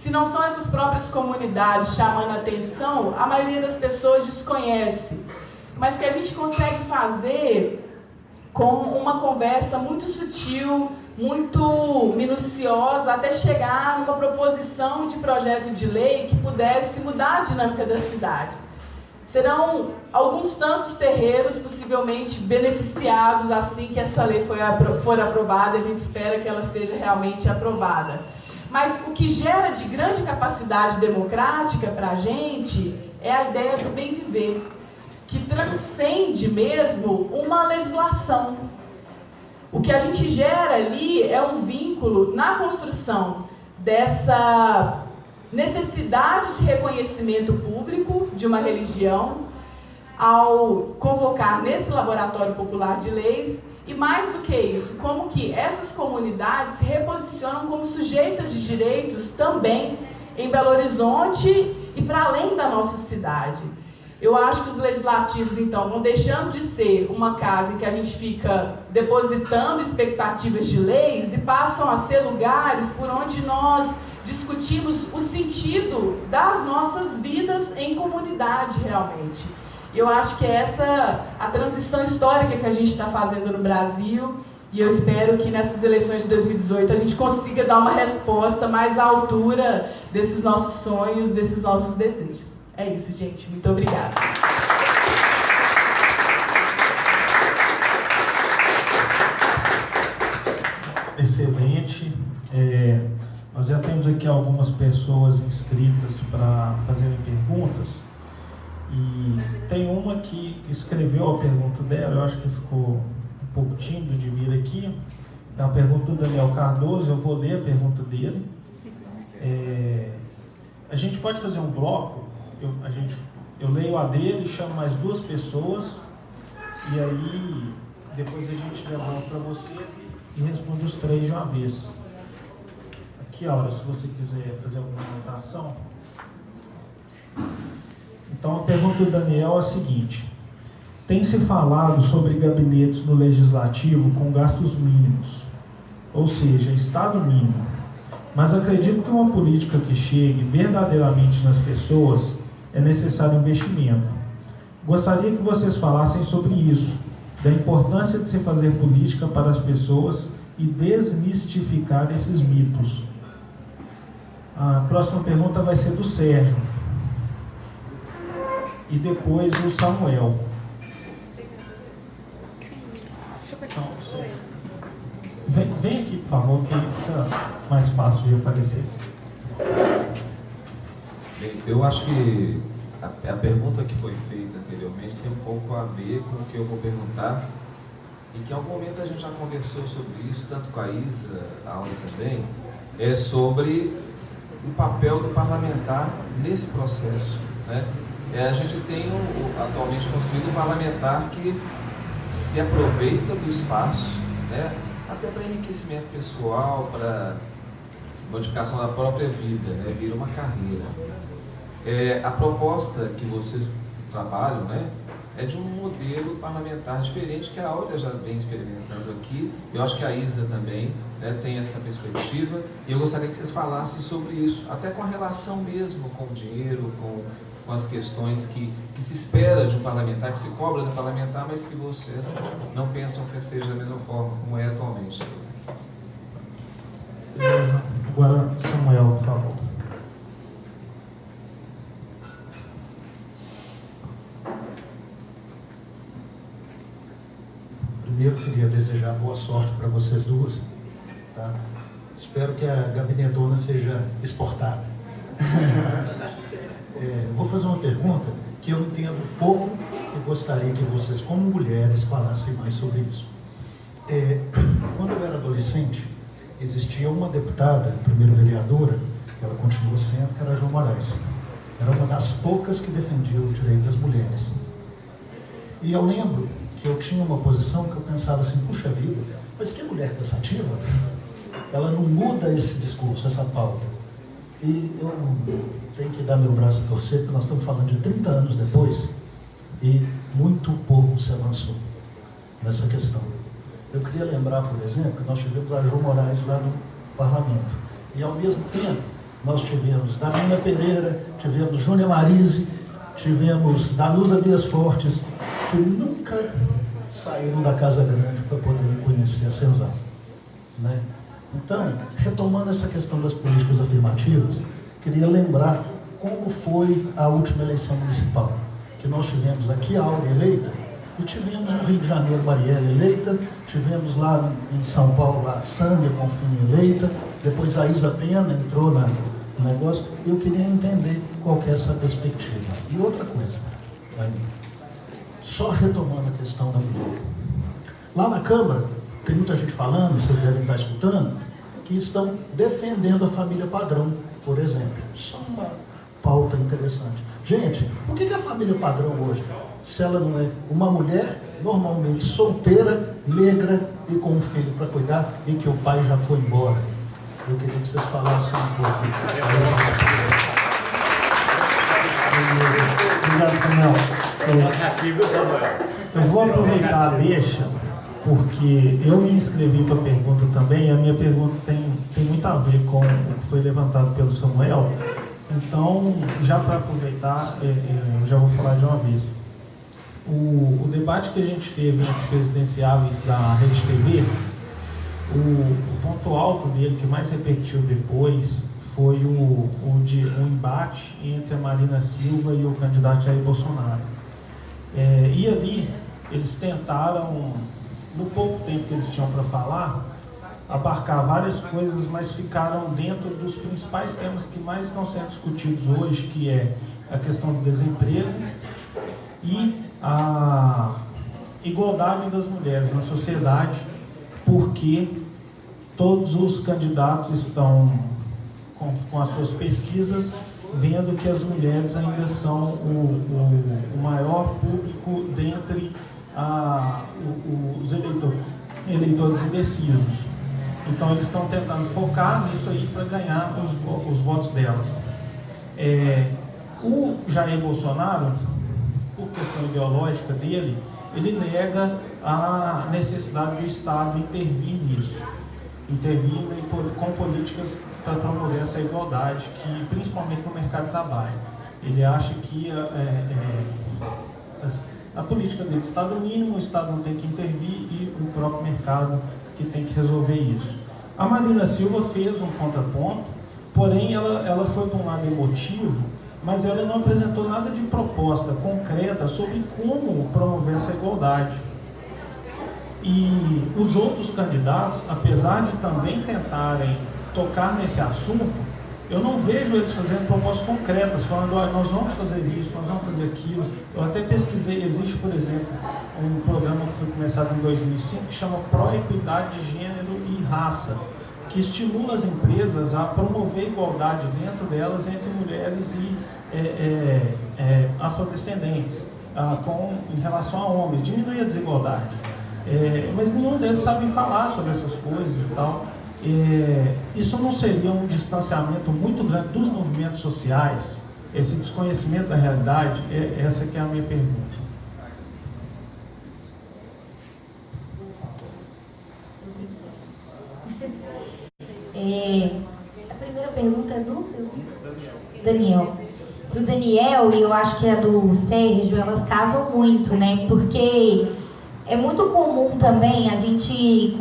C: se não são essas próprias comunidades chamando a atenção, a maioria das pessoas desconhece, mas que a gente consegue fazer com uma conversa muito sutil, muito minuciosa, até chegar numa proposição de projeto de lei que pudesse mudar a dinâmica da cidade. Serão alguns tantos terreiros possivelmente beneficiados assim que essa lei for aprovada. A gente espera que ela seja realmente aprovada. Mas o que gera de grande capacidade democrática para a gente é a ideia do bem viver, que transcende mesmo uma legislação. O que a gente gera ali é um vínculo na construção dessa necessidade de reconhecimento público de uma religião, ao convocar nesse laboratório popular de leis, e mais do que isso, como que essas comunidades se reposicionam como sujeitas de direitos também em Belo Horizonte e para além da nossa cidade. Eu acho que os legislativos, então, vão deixando de ser uma casa em que a gente fica depositando expectativas de leis e passam a ser lugares por onde nós discutimos o sentido das nossas vidas em comunidade, realmente. E eu acho que é essa a transição histórica que a gente está fazendo no Brasil, e eu espero que nessas eleições de 2018 a gente consiga dar uma resposta mais à altura desses nossos sonhos, desses nossos desejos. É isso, gente. Muito obrigada.
D: Excelente. Nós já temos aqui algumas pessoas inscritas para fazerem perguntas. E tem uma que escreveu a pergunta dela, eu acho que ficou um pouco tímido de vir aqui. É uma pergunta do Daniel Cardoso, eu vou ler a pergunta dele. A gente pode fazer um bloco, eu leio a dele, chamo mais duas pessoas, e aí depois a gente devolve para vocês e responde os três de uma vez. Aqui, Aura, se você quiser fazer alguma anotação. Então, a pergunta do Daniel é a seguinte: tem se falado sobre gabinetes no Legislativo com gastos mínimos, ou seja, Estado mínimo, mas acredito que uma política que chegue verdadeiramente nas pessoas é necessário investimento. Gostaria que vocês falassem sobre isso, da importância de se fazer política para as pessoas e desmistificar esses mitos. A próxima pergunta vai ser do Sérgio. E depois o Samuel. Então, vem aqui, por favor, que fica mais fácil de aparecer.
A: Bem, eu acho que a pergunta que foi feita anteriormente tem um pouco a ver com o que eu vou perguntar, e que em algum momento a gente já conversou sobre isso, tanto com a Isa, a Aula também, é sobre o papel do parlamentar nesse processo, né? A gente tem atualmente construído um parlamentar que se aproveita do espaço, né, até para enriquecimento pessoal, para modificação da própria vida, né, vira uma carreira. A proposta que vocês trabalham, né, é de um modelo parlamentar diferente que a Áurea já vem experimentando aqui. Eu acho que a Isa também, né, tem essa perspectiva, e eu gostaria que vocês falassem sobre isso, até com a relação mesmo com o dinheiro, com as questões que se espera de um parlamentar, que se cobra do parlamentar, mas que vocês não pensam que seja da mesma forma como é atualmente.
D: Agora, Samuel, por favor.
E: Primeiro, queria desejar boa sorte para vocês duas. Tá? Espero que a gabinetona seja exportada. Vou fazer uma pergunta que eu entendo pouco e gostaria que vocês, como mulheres, falassem mais sobre isso. Quando eu era adolescente, existia uma deputada, primeira vereadora, que ela continua sendo, que era a Jo Moraes. Era uma das poucas que defendia o direito das mulheres. E eu lembro que eu tinha uma posição que eu pensava assim, puxa vida, mas que mulher cansativa. ela não muda esse discurso, essa pauta. E eu tenho que dar meu braço a torcer, porque nós estamos falando de 30 anos depois e muito pouco se avançou nessa questão. Eu queria lembrar, por exemplo, que nós tivemos a Jô Moraes lá no parlamento. E, ao mesmo tempo, nós tivemos Davina Pereira, tivemos Júnia Marise, tivemos Danusa Dias Fortes, que nunca saíram da Casa Grande para poder conhecer a Senzala, né? Então, retomando essa questão das políticas afirmativas, queria lembrar como foi a última eleição municipal, que nós tivemos aqui a Áurea eleita, e tivemos no Rio de Janeiro Marielle eleita, tivemos lá em São Paulo a Sânia Confim eleita, depois a Isa Pena entrou no negócio. Eu queria entender qual que é essa perspectiva. E outra coisa, só retomando a questão da mulher. Lá na Câmara, tem muita gente falando, vocês devem estar escutando, que estão defendendo a família padrão, por exemplo. Só uma pauta interessante. Gente, por que a família padrão hoje, se ela não é uma mulher normalmente solteira, negra e com um filho para cuidar e que o pai já foi embora? Eu queria que vocês falassem um pouco.
D: Obrigado, Samuel. Eu vou aproveitar a deixa, porque eu me inscrevi para a pergunta também, e a minha pergunta tem muito a ver com o que foi levantado pelo Samuel. Então, já para aproveitar, eu já vou falar de uma vez. O debate que a gente teve nos presidenciáveis da Rede TV, o ponto alto dele, que mais repercutiu depois, foi um embate entre a Marina Silva e o candidato Jair Bolsonaro. E ali, eles tentaram, no pouco tempo que eles tinham para falar, abarcar várias coisas, mas ficaram dentro dos principais temas que mais estão sendo discutidos hoje, que é a questão do desemprego e a igualdade das mulheres na sociedade, porque todos os candidatos estão com as suas pesquisas vendo que as mulheres ainda são o maior público dentre os eleitores indecisos. Então eles estão tentando focar nisso aí para ganhar os votos delas. O Jair Bolsonaro, por questão ideológica dele, ele nega a necessidade do Estado intervir nisso, intervir com políticas para promover essa igualdade, que principalmente no mercado de trabalho. Ele acha que a política dele, Estado mínimo, o Estado não tem que intervir e o próprio mercado que tem que resolver isso. A Marina Silva fez um contraponto, porém ela foi para um lado emotivo, mas ela não apresentou nada de proposta concreta sobre como promover essa igualdade. E os outros candidatos, apesar de também tentarem tocar nesse assunto, eu não vejo eles fazendo propostas concretas, falando, nós vamos fazer isso, nós vamos fazer aquilo. Eu até pesquisei, existe, por exemplo, um programa que foi começado em 2005, que chama Pró-Equidade de Gênero e Raça, que estimula as empresas a promover igualdade dentro delas entre mulheres e afrodescendentes, em relação a homens, diminuir a desigualdade. Mas nenhum deles sabe falar sobre essas coisas e tal. Isso não seria um distanciamento muito grande dos movimentos sociais, esse desconhecimento da realidade? Essa que é a minha pergunta.
B: A primeira pergunta é do Daniel. Do Daniel, e eu acho que é do Sérgio, elas casam muito, né? Porque é muito comum também a gente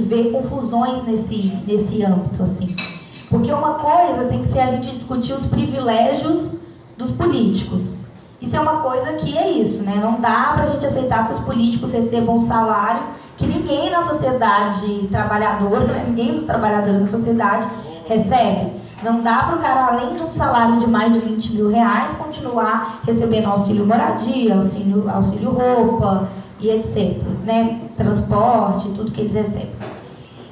B: ver confusões nesse âmbito, assim. Porque uma coisa tem que ser a gente discutir os privilégios dos políticos. Isso é uma coisa que é isso, né? Não dá pra gente aceitar que os políticos recebam um salário que ninguém na sociedade trabalhadora, ninguém dos trabalhadores da sociedade recebe. Não dá para o cara, além de um salário de mais de 20 mil reais, continuar recebendo auxílio moradia, auxílio roupa e etc. Né? Transporte, tudo que eles recebem.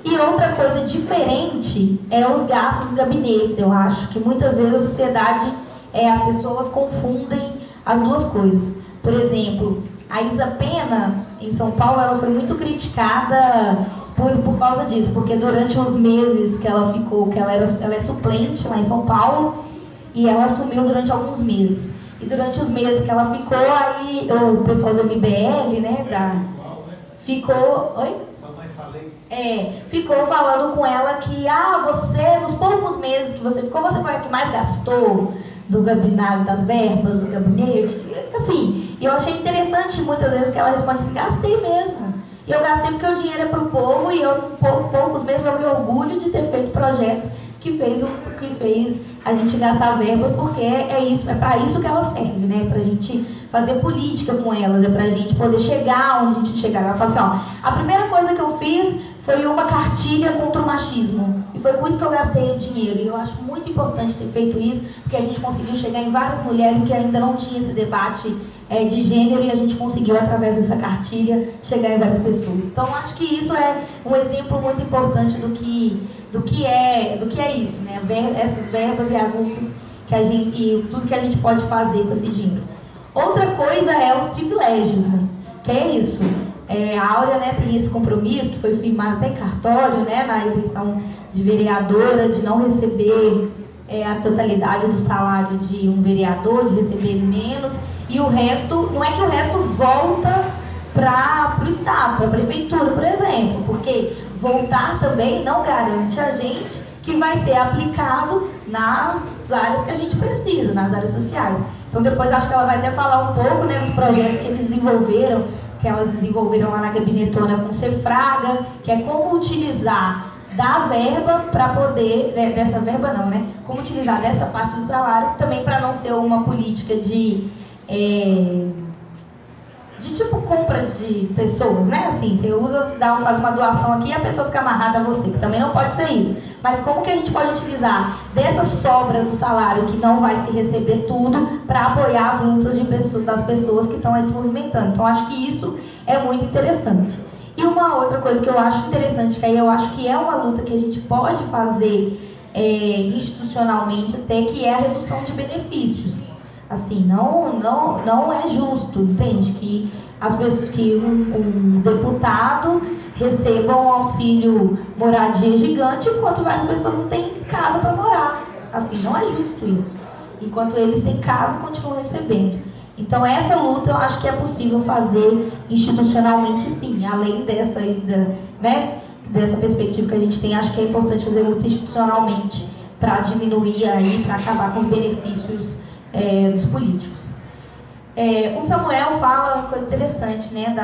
B: E outra coisa diferente é os gastos dos gabinetes. Eu acho que muitas vezes a sociedade, as pessoas confundem as duas coisas. Por exemplo, a Isa Pena, em São Paulo, ela foi muito criticada por causa disso, porque durante os meses que ela ficou, ela é suplente lá em São Paulo, e ela assumiu durante alguns meses. E durante os meses que ela ficou, aí o pessoal da MBL, né, ficou... Oi? Ficou falando com ela que, você, nos poucos meses que você ficou, você foi a que mais gastou do gabinete, das verbas do gabinete. Assim, eu achei interessante muitas vezes que ela responde assim, gastei mesmo. E eu gastei porque o dinheiro é para o povo, e eu, poucos meses, eu me orgulho de ter feito projetos que fez a gente gastar verbas, porque é para isso que ela serve, né? Para a gente fazer política com elas, é para a gente poder chegar onde a gente chegar. Ela fala assim, a primeira coisa que eu fiz foi uma cartilha contra o machismo, e foi por isso que eu gastei o dinheiro, e eu acho muito importante ter feito isso, porque a gente conseguiu chegar em várias mulheres que ainda não tinha esse debate de gênero, e a gente conseguiu, através dessa cartilha, chegar em várias pessoas. Então, acho que isso é um exemplo muito importante do que é isso, né? Essas verbas e as lutas e tudo que a gente pode fazer com esse dinheiro. Outra coisa é os privilégios, né? Que é isso. A Áurea, né, tem esse compromisso, que foi firmado até em cartório, né, na eleição de vereadora, de não receber a totalidade do salário de um vereador, de receber menos, e o resto, não é que o resto volta para o Estado, para a Prefeitura, por exemplo, porque voltar também não garante a gente que vai ser aplicado nas áreas que a gente precisa, nas áreas sociais. Então depois acho que ela vai até falar um pouco, né, dos projetos que eles desenvolveram, que elas desenvolveram lá na Gabinetona com o Cefraga, que é como utilizar da verba para poder, dessa verba não, né? Como utilizar dessa parte do salário também para não ser uma política de tipo compra de pessoas, né? Assim, você faz uma doação aqui e a pessoa fica amarrada a você, que também não pode ser isso. Mas como que a gente pode utilizar dessa sobra do salário que não vai se receber tudo para apoiar as lutas das pessoas que estão aí se movimentando? Então, acho que isso é muito interessante. E uma outra coisa que eu acho interessante, que aí eu acho que é uma luta que a gente pode fazer institucionalmente até, que é a redução de benefícios. Assim, não é justo, entende? Que um deputado receba um auxílio moradia gigante, enquanto várias pessoas não têm casa para morar. Assim, não é justo isso. Enquanto eles têm casa, continuam recebendo. Então, essa luta eu acho que é possível fazer institucionalmente, sim. Além dessa perspectiva que a gente tem, acho que é importante fazer luta institucionalmente para diminuir aí, para acabar com os benefícios dos políticos. O Samuel fala uma coisa interessante, né,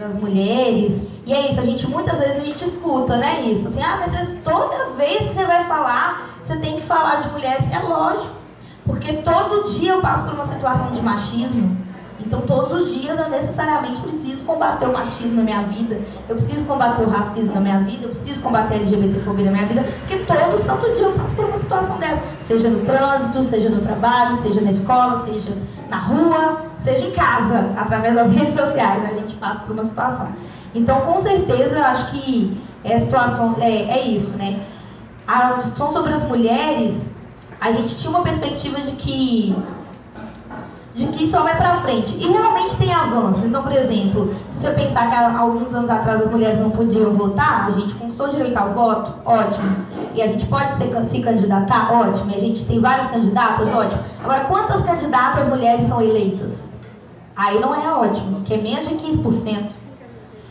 B: das mulheres, e é isso, muitas vezes a gente escuta, né, isso, assim, mas toda vez que você vai falar, você tem que falar de mulheres. É lógico, porque todo dia eu passo por uma situação de machismo, então todos os dias eu necessariamente preciso combater o machismo na minha vida, eu preciso combater o racismo na minha vida, eu preciso combater a LGBTfobia na minha vida, porque todo santo dia eu passo por uma situação dessa, seja no trânsito, seja no trabalho, seja na escola, seja na rua, seja em casa, através das redes sociais, a gente passa por uma situação. Então, com certeza, eu acho que a situação é isso, né? A discussão sobre as mulheres, a gente tinha uma perspectiva de que só vai pra frente. E realmente tem avanços. Então, por exemplo, se você pensar que há alguns anos atrás as mulheres não podiam votar, a gente conquistou o direito ao voto, ótimo. E a gente pode se candidatar, ótimo. E a gente tem várias candidatas, ótimo. Agora, quantas candidatas mulheres são eleitas? Aí não é ótimo, que é menos de 15%.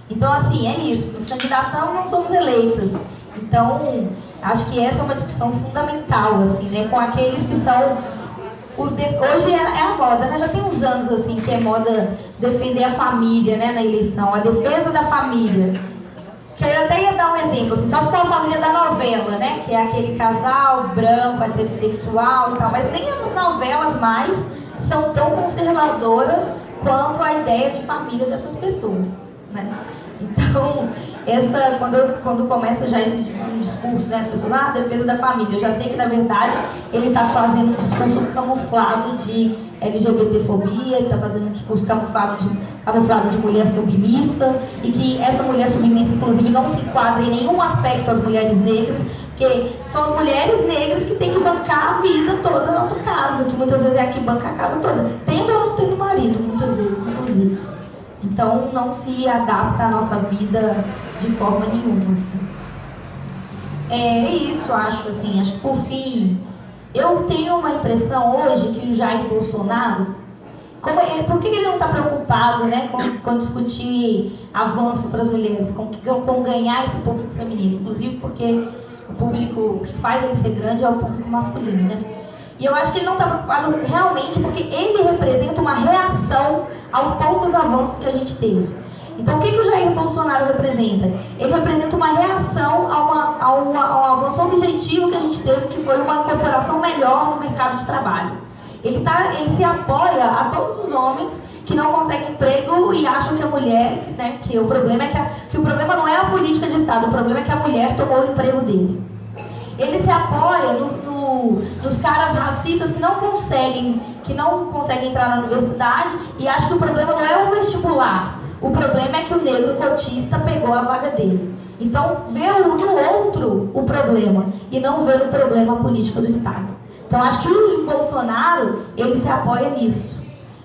B: Então, assim, é isso. Nos candidatamos, não somos eleitas. Então, acho que essa é uma discussão fundamental, assim, né? Com aqueles que são... Hoje é a moda, né? Já tem uns anos, assim, que é moda defender a família, né, na eleição. A defesa da família. Que eu até ia dar um exemplo, assim, só se for a família da novela, né? Que é aquele casal branco, heterossexual e tal. Mas nem as novelas mais são tão conservadoras quanto a ideia de família dessas pessoas, né? Então, quando começa já esse discurso, né, as pessoas, defesa da família, eu já sei que, na verdade, ele está fazendo um discurso camuflado de LGBTfobia, ele está fazendo um discurso camuflado de mulher submissa, e que essa mulher submissa, inclusive, não se enquadra em nenhum aspecto das mulheres negras, porque são as mulheres negras que têm que bancar a vida toda na nossa casa, que muitas vezes é a que banca a casa toda. Tendo ou não tendo marido, muitas vezes, inclusive. Então não se adapta à nossa vida de forma nenhuma. Assim. É isso, acho assim. Acho que por fim, eu tenho uma impressão hoje que o Jair Bolsonaro, por que ele não está preocupado, né, com discutir avanço para as mulheres, com ganhar esse público feminino? Inclusive porque o público que faz ele ser grande é o público masculino, né? E eu acho que ele não está preocupado realmente porque ele representa uma reação aos poucos avanços que a gente teve. Então, o que o Jair Bolsonaro representa? Ele representa uma reação ao avanço objetivo que a gente teve, que foi uma incorporação melhor no mercado de trabalho. Ele se apoia a todos os homens que não conseguem emprego e acham que a mulher, né, que o problema é que o problema não é a política de Estado, o problema é que a mulher tomou o emprego dele. Ele se apoia nos caras racistas que não conseguem entrar na universidade e acham que o problema não é o vestibular. O problema é que o negro cotista pegou a vaga dele. Então, vê no outro o problema e não vê o problema político do Estado. Então, acho que o Bolsonaro, ele se apoia nisso.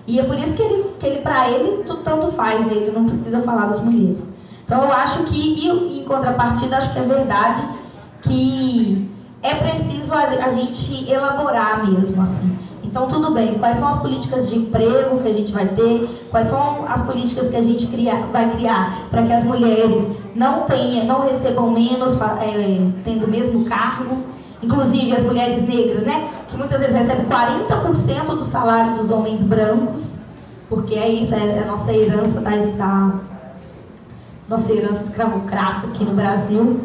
B: E é por isso que ele para ele, tanto faz, ele não precisa falar das mulheres. Então, eu acho que, em contrapartida, acho que é verdade que é preciso a gente elaborar mesmo, assim. Então, tudo bem, quais são as políticas de emprego que a gente vai ter, quais são as políticas que a gente vai criar para que as mulheres não recebam menos, tendo o mesmo cargo, inclusive as mulheres negras, né, que muitas vezes recebem 40% do salário dos homens brancos, porque é isso, é a nossa herança nossa herança escravocrata aqui no Brasil.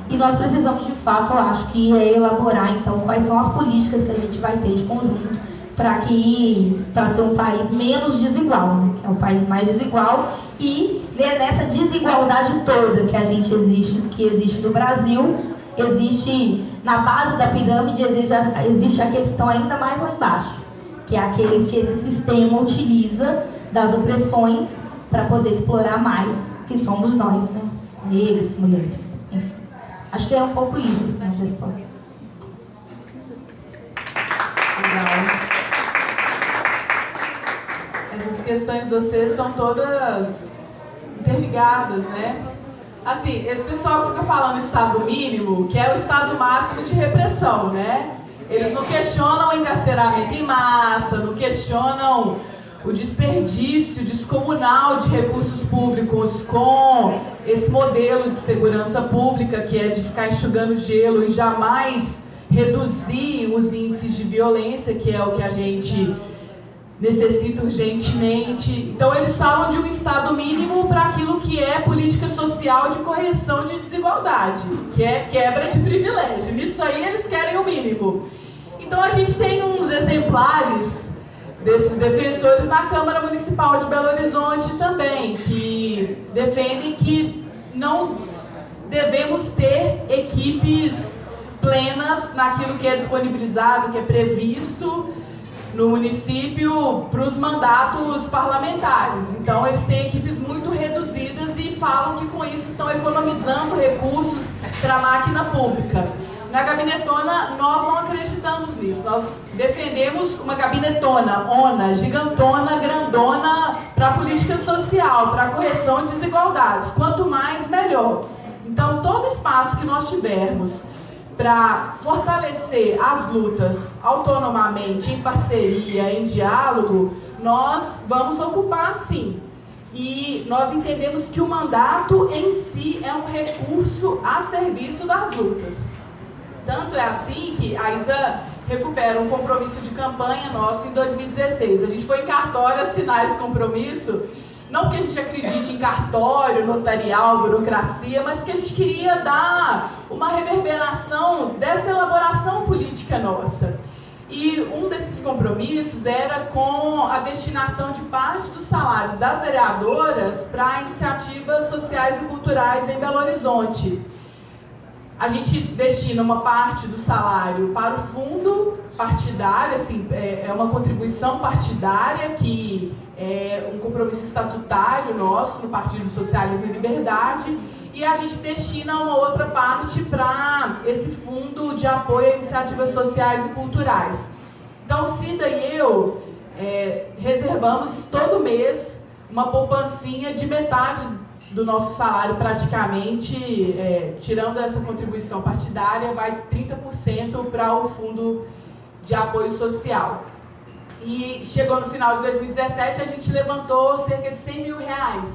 B: E nós precisamos, de fato, eu acho que elaborar, então, quais são as políticas que a gente vai ter de conjunto para ter um país menos desigual, né? Que é um país mais desigual e nessa desigualdade toda que existe no Brasil, existe na base da pirâmide, existe aqueles que estão ainda mais lá embaixo, que é aqueles que esse sistema utiliza das opressões para poder explorar mais, que somos nós, né? Negros, mulheres. Acho que é um pouco isso, né, a resposta.
C: Legal. Essas questões de vocês estão todas interligadas, né? Assim, esse pessoal fica falando estado mínimo, que é o estado máximo de repressão, né? Eles não questionam o encarceramento em massa, não questionam o desperdício descomunal de recursos públicos com esse modelo de segurança pública que é de ficar enxugando gelo e jamais reduzir os índices de violência, que é o que a gente necessita urgentemente. Então eles falam de um estado mínimo para aquilo que é política social de correção de desigualdade, que é quebra de privilégio. Nisso aí eles querem o mínimo. Então a gente tem uns exemplares desses defensores na Câmara Municipal de Belo Horizonte também, que defendem que não devemos ter equipes plenas naquilo que é disponibilizado, que é previsto no município para os mandatos parlamentares. Então eles têm equipes muito reduzidas e falam que com isso estão economizando recursos para a máquina pública. Na gabinetona, nós não acreditamos nisso. Nós defendemos uma gabinetona, gigantona, grandona, para a política social, para a correção de desigualdades. Quanto mais, melhor. Então, todo espaço que nós tivermos para fortalecer as lutas autonomamente, em parceria, em diálogo, nós vamos ocupar sim. E nós entendemos que o mandato em si é um recurso a serviço das lutas. Tanto é assim que a Isa recupera um compromisso de campanha nosso em 2016. A gente foi em cartório assinar esse compromisso, não porque a gente acredite em cartório, notarial, burocracia, mas porque a gente queria dar uma reverberação dessa elaboração política nossa. E um desses compromissos era com a destinação de parte dos salários das vereadoras para iniciativas sociais e culturais em Belo Horizonte. A gente destina uma parte do salário para o fundo partidário, assim, é uma contribuição partidária que é um compromisso estatutário nosso no Partido Socialismo e Liberdade, e a gente destina uma outra parte para esse fundo de apoio a iniciativas sociais e culturais. Então, Cida e eu reservamos todo mês uma poupancinha de metade do nosso salário praticamente, tirando essa contribuição partidária, vai 30% para o Fundo de Apoio Social. E chegou no final de 2017, a gente levantou cerca de 100 mil reais.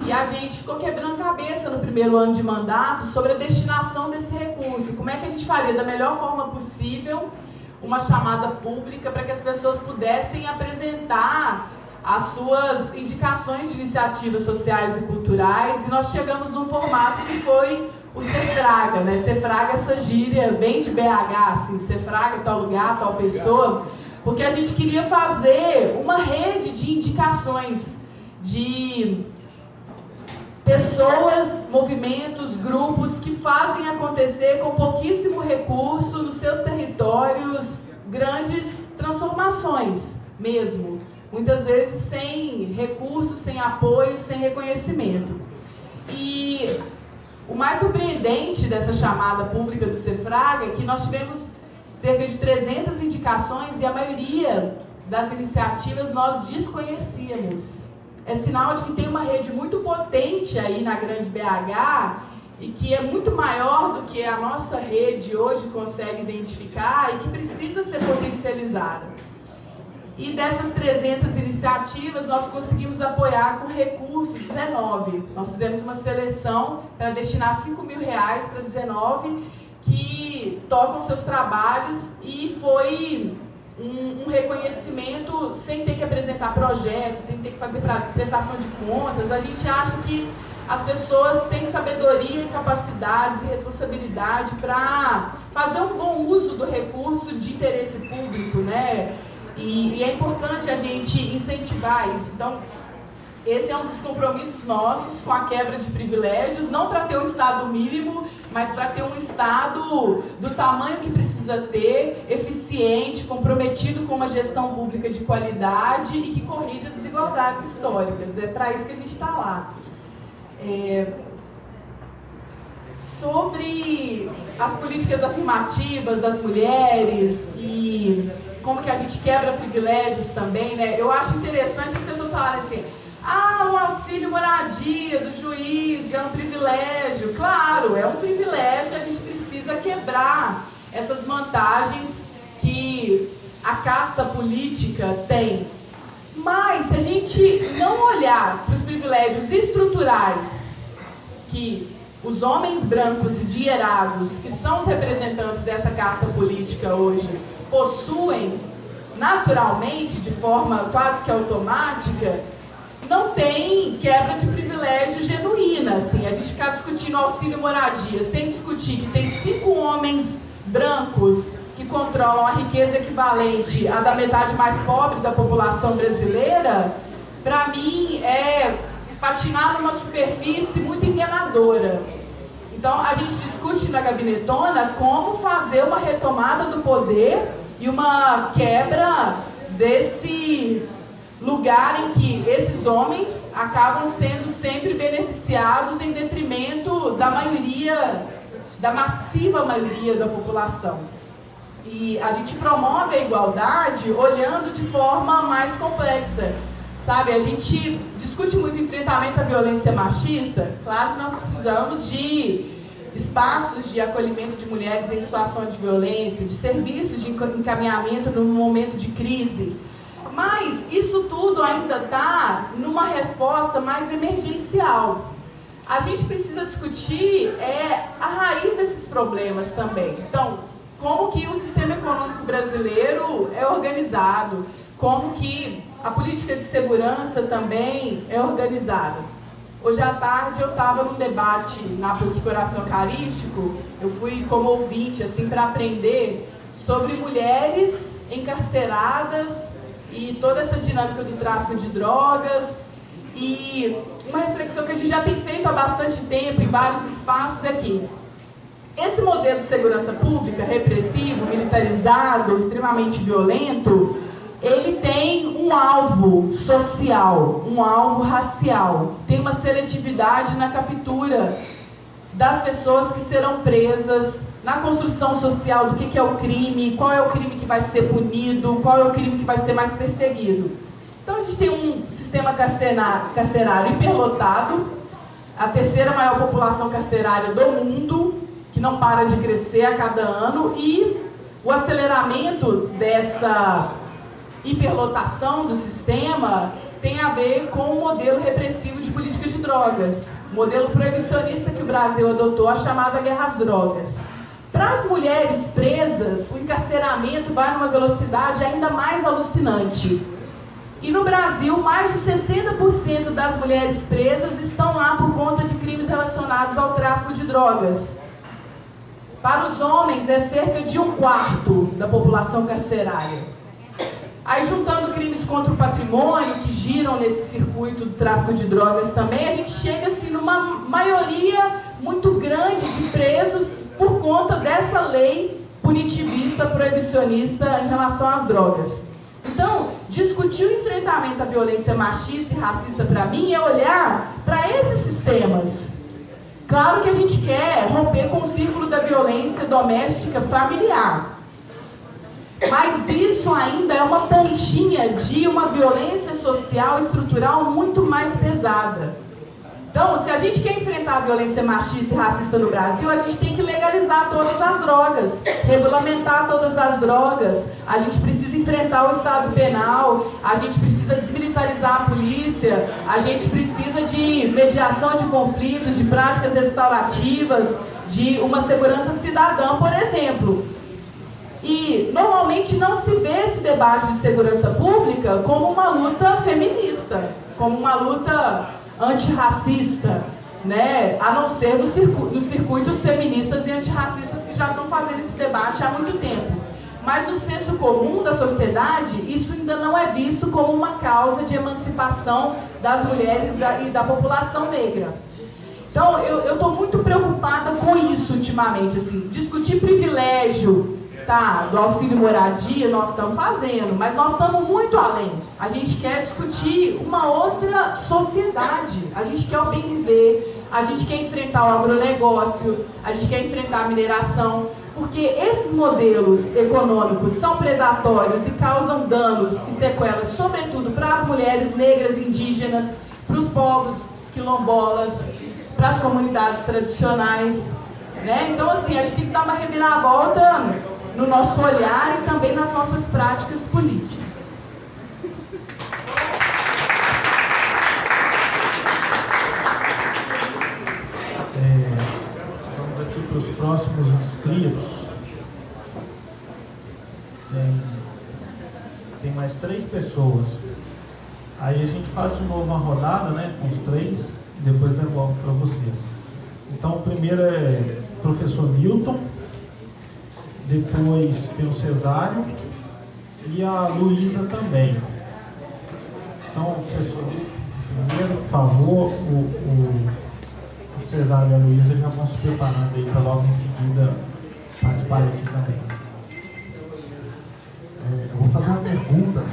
C: E a gente ficou quebrando cabeça no primeiro ano de mandato sobre a destinação desse recurso. Como é que a gente faria da melhor forma possível uma chamada pública para que as pessoas pudessem apresentar as suas indicações de iniciativas sociais e culturais. E nós chegamos num formato que foi o Cefraga, né? Cefraga, essa gíria bem de BH, assim, Cefraga, tal lugar, tal pessoa, porque a gente queria fazer uma rede de indicações de pessoas, movimentos, grupos que fazem acontecer com pouquíssimo recurso nos seus territórios grandes transformações mesmo. Muitas vezes sem recursos, sem apoio, sem reconhecimento. E o mais surpreendente dessa chamada pública do Cefraga é que nós tivemos cerca de 300 indicações e a maioria das iniciativas nós desconhecíamos. É sinal de que tem uma rede muito potente aí na grande BH e que é muito maior do que a nossa rede hoje consegue identificar e que precisa ser potencializada. E dessas 300 iniciativas, nós conseguimos apoiar com recurso 19. Nós fizemos uma seleção para destinar 5 mil reais para 19 que tocam seus trabalhos e foi um reconhecimento sem ter que apresentar projetos, sem ter que fazer prestação de contas. A gente acha que as pessoas têm sabedoria, capacidades e responsabilidade para fazer um bom uso do recurso de interesse público, né? E é importante a gente incentivar isso. Então, esse é um dos compromissos nossos com a quebra de privilégios, não para ter um Estado mínimo, mas para ter um Estado do tamanho que precisa ter, eficiente, comprometido com uma gestão pública de qualidade e que corrija desigualdades históricas. É para isso que a gente está lá. Sobre as políticas afirmativas das mulheres e como que a gente quebra privilégios também, né? Eu acho interessante as pessoas falarem assim: o auxílio moradia do juiz é um privilégio. Claro, é um privilégio, a gente precisa quebrar essas vantagens que a casta política tem. Mas se a gente não olhar para os privilégios estruturais que os homens brancos e endinheirados, que são os representantes dessa casta política hoje, possuem naturalmente, de forma quase que automática, não tem quebra de privilégio genuína. Assim, a gente ficar discutindo auxílio moradia sem discutir que tem 5 homens brancos que controlam a riqueza equivalente à da metade mais pobre da população brasileira, para mim é patinar numa superfície muito enganadora. Então a gente discute na Gabinetona como fazer uma retomada do poder e uma quebra desse lugar em que esses homens acabam sendo sempre beneficiados em detrimento da maioria, da massiva maioria da população. E a gente promove a igualdade olhando de forma mais complexa, sabe? A gente discute muito o enfrentamento à violência machista. Claro que nós precisamos de espaços de acolhimento de mulheres em situação de violência, de serviços de encaminhamento num momento de crise. Mas isso tudo ainda está numa resposta mais emergencial. A gente precisa discutir a raiz desses problemas também. Então, como que o sistema econômico brasileiro é organizado, como que a política de segurança também é organizada. Hoje à tarde eu estava num debate na PUC Coração Eucarístico, eu fui como ouvinte assim, para aprender sobre mulheres encarceradas e toda essa dinâmica do tráfico de drogas, e uma reflexão que a gente já tem feito há bastante tempo em vários espaços aqui. Esse modelo de segurança pública, repressivo, militarizado, extremamente violento, ele tem um alvo social, um alvo racial, tem uma seletividade na captura das pessoas que serão presas, na construção social do que é o crime, qual é o crime que vai ser punido, qual é o crime que vai ser mais perseguido. Então a gente tem um sistema carcerário hiperlotado, a terceira maior população carcerária do mundo, que não para de crescer a cada ano, e o aceleramento dessa hiperlotação do sistema tem a ver com o modelo repressivo de política de drogas, o modelo proibicionista que o Brasil adotou, a chamada guerra às drogas. Para as mulheres presas, o encarceramento vai numa velocidade ainda mais alucinante. E no Brasil, mais de 60% das mulheres presas estão lá por conta de crimes relacionados ao tráfico de drogas. Para os homens, é cerca de 1/4 da população carcerária. Aí, juntando crimes contra o patrimônio, que giram nesse circuito do tráfico de drogas também, a gente chega assim, numa maioria muito grande de presos por conta dessa lei punitivista, proibicionista em relação às drogas. Então, discutir o enfrentamento à violência machista e racista, para mim, é olhar para esses sistemas. Claro que a gente quer romper com o círculo da violência doméstica familiar. Mas isso ainda é uma pontinha de uma violência social estrutural muito mais pesada. Então, se a gente quer enfrentar a violência machista e racista no Brasil, a gente tem que legalizar todas as drogas, regulamentar todas as drogas, a gente precisa enfrentar o Estado penal, a gente precisa desmilitarizar a polícia, a gente precisa de mediação de conflitos, de práticas restaurativas, de uma segurança cidadã, por exemplo. E normalmente não se vê esse debate de segurança pública como uma luta feminista, como uma luta antirracista, né? A não ser nos circuitos feministas e antirracistas que já estão fazendo esse debate há muito tempo. Mas no senso comum da sociedade, isso ainda não é visto como uma causa de emancipação das mulheres e da população negra. Então, eu estou muito preocupada com isso ultimamente, assim, discutir privilégio, tá, do auxílio moradia, nós estamos fazendo, mas nós estamos muito além. A gente quer discutir uma outra sociedade, a gente quer o bem viver, a gente quer enfrentar o agronegócio, a gente quer enfrentar a mineração, porque esses modelos econômicos são predatórios e causam danos e sequelas, sobretudo para as mulheres negras indígenas, para os povos quilombolas, para as comunidades tradicionais, né? Então, assim, a gente tem que dar uma reviravolta no nosso olhar e também nas nossas práticas políticas.
D: Vamos aqui para os próximos inscritos. Tem mais 3 pessoas. Aí a gente faz de novo uma rodada, né, com os 3, e depois devolvo para vocês. Então, o primeiro é o professor Milton. Depois tem o Cesário e a Luísa também. Então, professor, primeiro, por favor, o Cesário e a Luísa já vão se preparando aí para logo em seguida participar aqui também.
F: Eu vou fazer uma pergunta.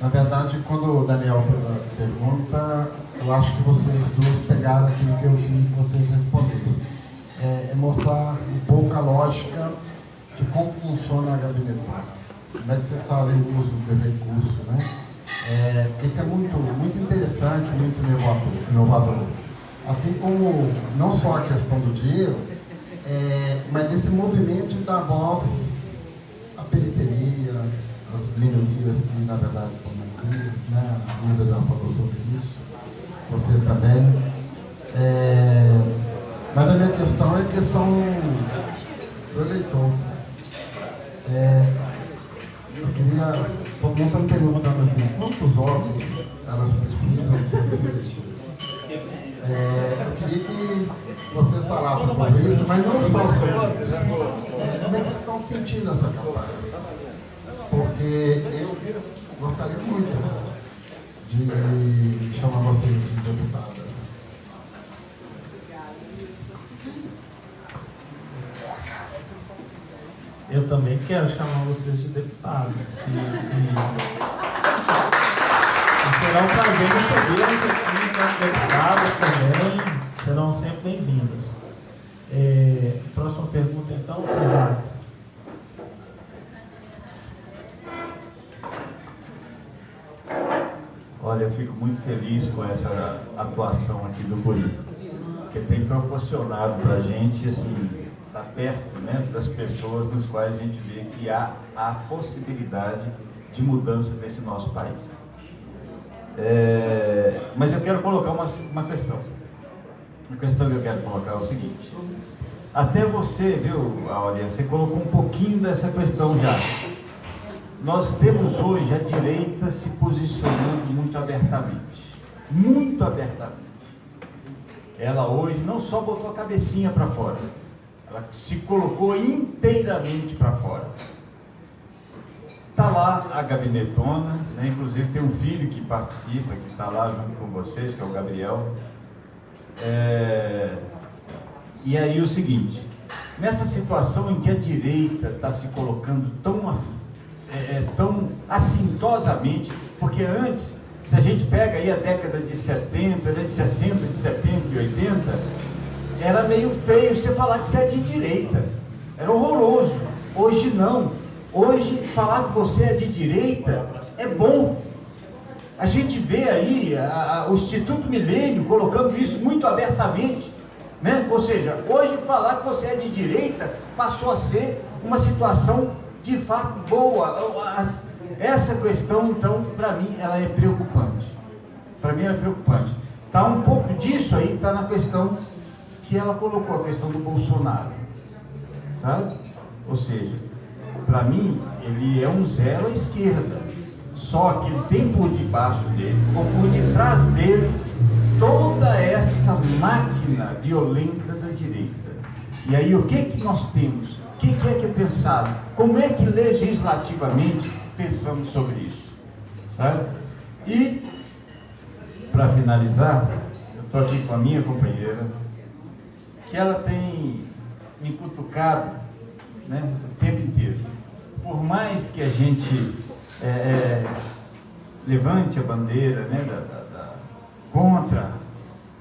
F: Na verdade, quando o Daniel fez a pergunta, eu acho que vocês duas pegaram aquilo que eu queria que vocês respondessem. É mostrar um pouco a lógica de como funciona a gabinetagem. Como é que vocês fazem o uso do recurso, né? Isso é muito interessante, muito inovador. Assim como não só a questão do dinheiro, mas esse movimento de dar voz à periferia, às minorias que na verdade são minorias, né? A Luísa já falou sobre isso, você também. Mas a minha questão é a questão do eleitor. Eu queria, todo mundo está me perguntando assim, quantos órgãos elas precisam? Eu queria que vocês falassem sobre isso, mas não só sobre isso. Como é que estão sentindo essa campanha? Porque eu gostaria muito de chamar vocês de deputada.
D: Eu também quero chamar vocês de deputados. Será um prazer recebê-los aqui como deputadas também. Serão sempre bem-vindas. Próxima pergunta, então, Cesário.
G: Olha, fico muito feliz com essa atuação aqui do Curim, que tem proporcionado para a gente, assim, estar perto, né, das pessoas nos quais a gente vê que há a possibilidade de mudança nesse nosso país. Mas eu quero colocar uma questão. A questão que eu quero colocar é o seguinte: até você, viu, Áurea, você colocou um pouquinho dessa questão já. Nós temos hoje a direita se posicionando muito abertamente. Muito abertamente. Ela hoje não só botou a cabecinha para fora, ela se colocou inteiramente para fora. Está lá a gabinetona, né? Inclusive tem um filho que participa, que está lá junto com vocês, que é o Gabriel. E aí o seguinte, nessa situação em que a direita está se colocando tão assintosamente, porque antes, se a gente pega aí a década de 70, de 60, de 70 e 80, era meio feio você falar que você é de direita, era horroroso. Hoje não, hoje falar que você é de direita é bom. A gente vê aí o Instituto Milênio colocando isso muito abertamente, né? Ou seja, hoje falar que você é de direita passou a ser uma situação de fato boa. Essa questão, então, para mim, ela é preocupante. Para mim, ela é preocupante. Tá um pouco disso aí, está na questão que ela colocou, a questão do Bolsonaro, sabe? Ou seja, para mim, ele é um zero à esquerda, só que ele tem por debaixo dele, ou por detrás dele, toda essa máquina violenta da direita. E aí, o que nós temos? O que é pensado? Como é que legislativamente pensamos sobre isso? Sabe? E, para finalizar, eu estou aqui com a minha companheira, que ela tem me cutucado, né, o tempo inteiro. Por mais que a gente levante a bandeira, né, contra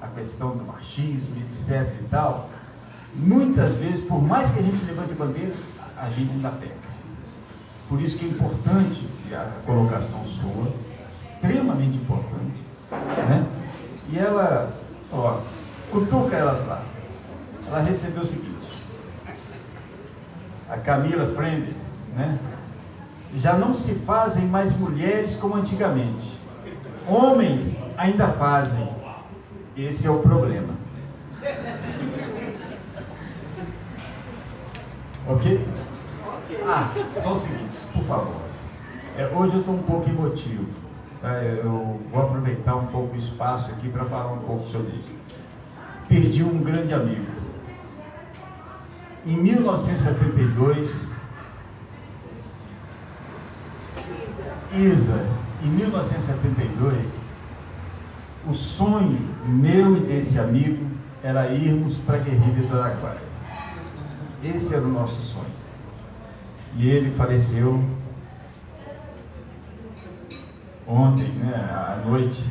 G: a questão do machismo, etc. e tal, muitas vezes, por mais que a gente levante a bandeira, a gente ainda pega. Por isso que é importante a colocação sua, extremamente importante, né? E ela, ó, cutuca elas lá. Ela recebeu o seguinte: a Camila Freire, né? Já não se fazem mais mulheres como antigamente. Homens ainda fazem. Esse é o problema. Ok? Só o seguinte, por favor. Hoje eu estou um pouco emotivo. Tá? Eu vou aproveitar um pouco o espaço aqui para falar um pouco sobre isso. Perdi um grande amigo. Em 1972, em 1972, o sonho meu e desse amigo era irmos para a guerrilha do Araguaia. Esse era o nosso sonho. E ele faleceu ontem, né, à noite.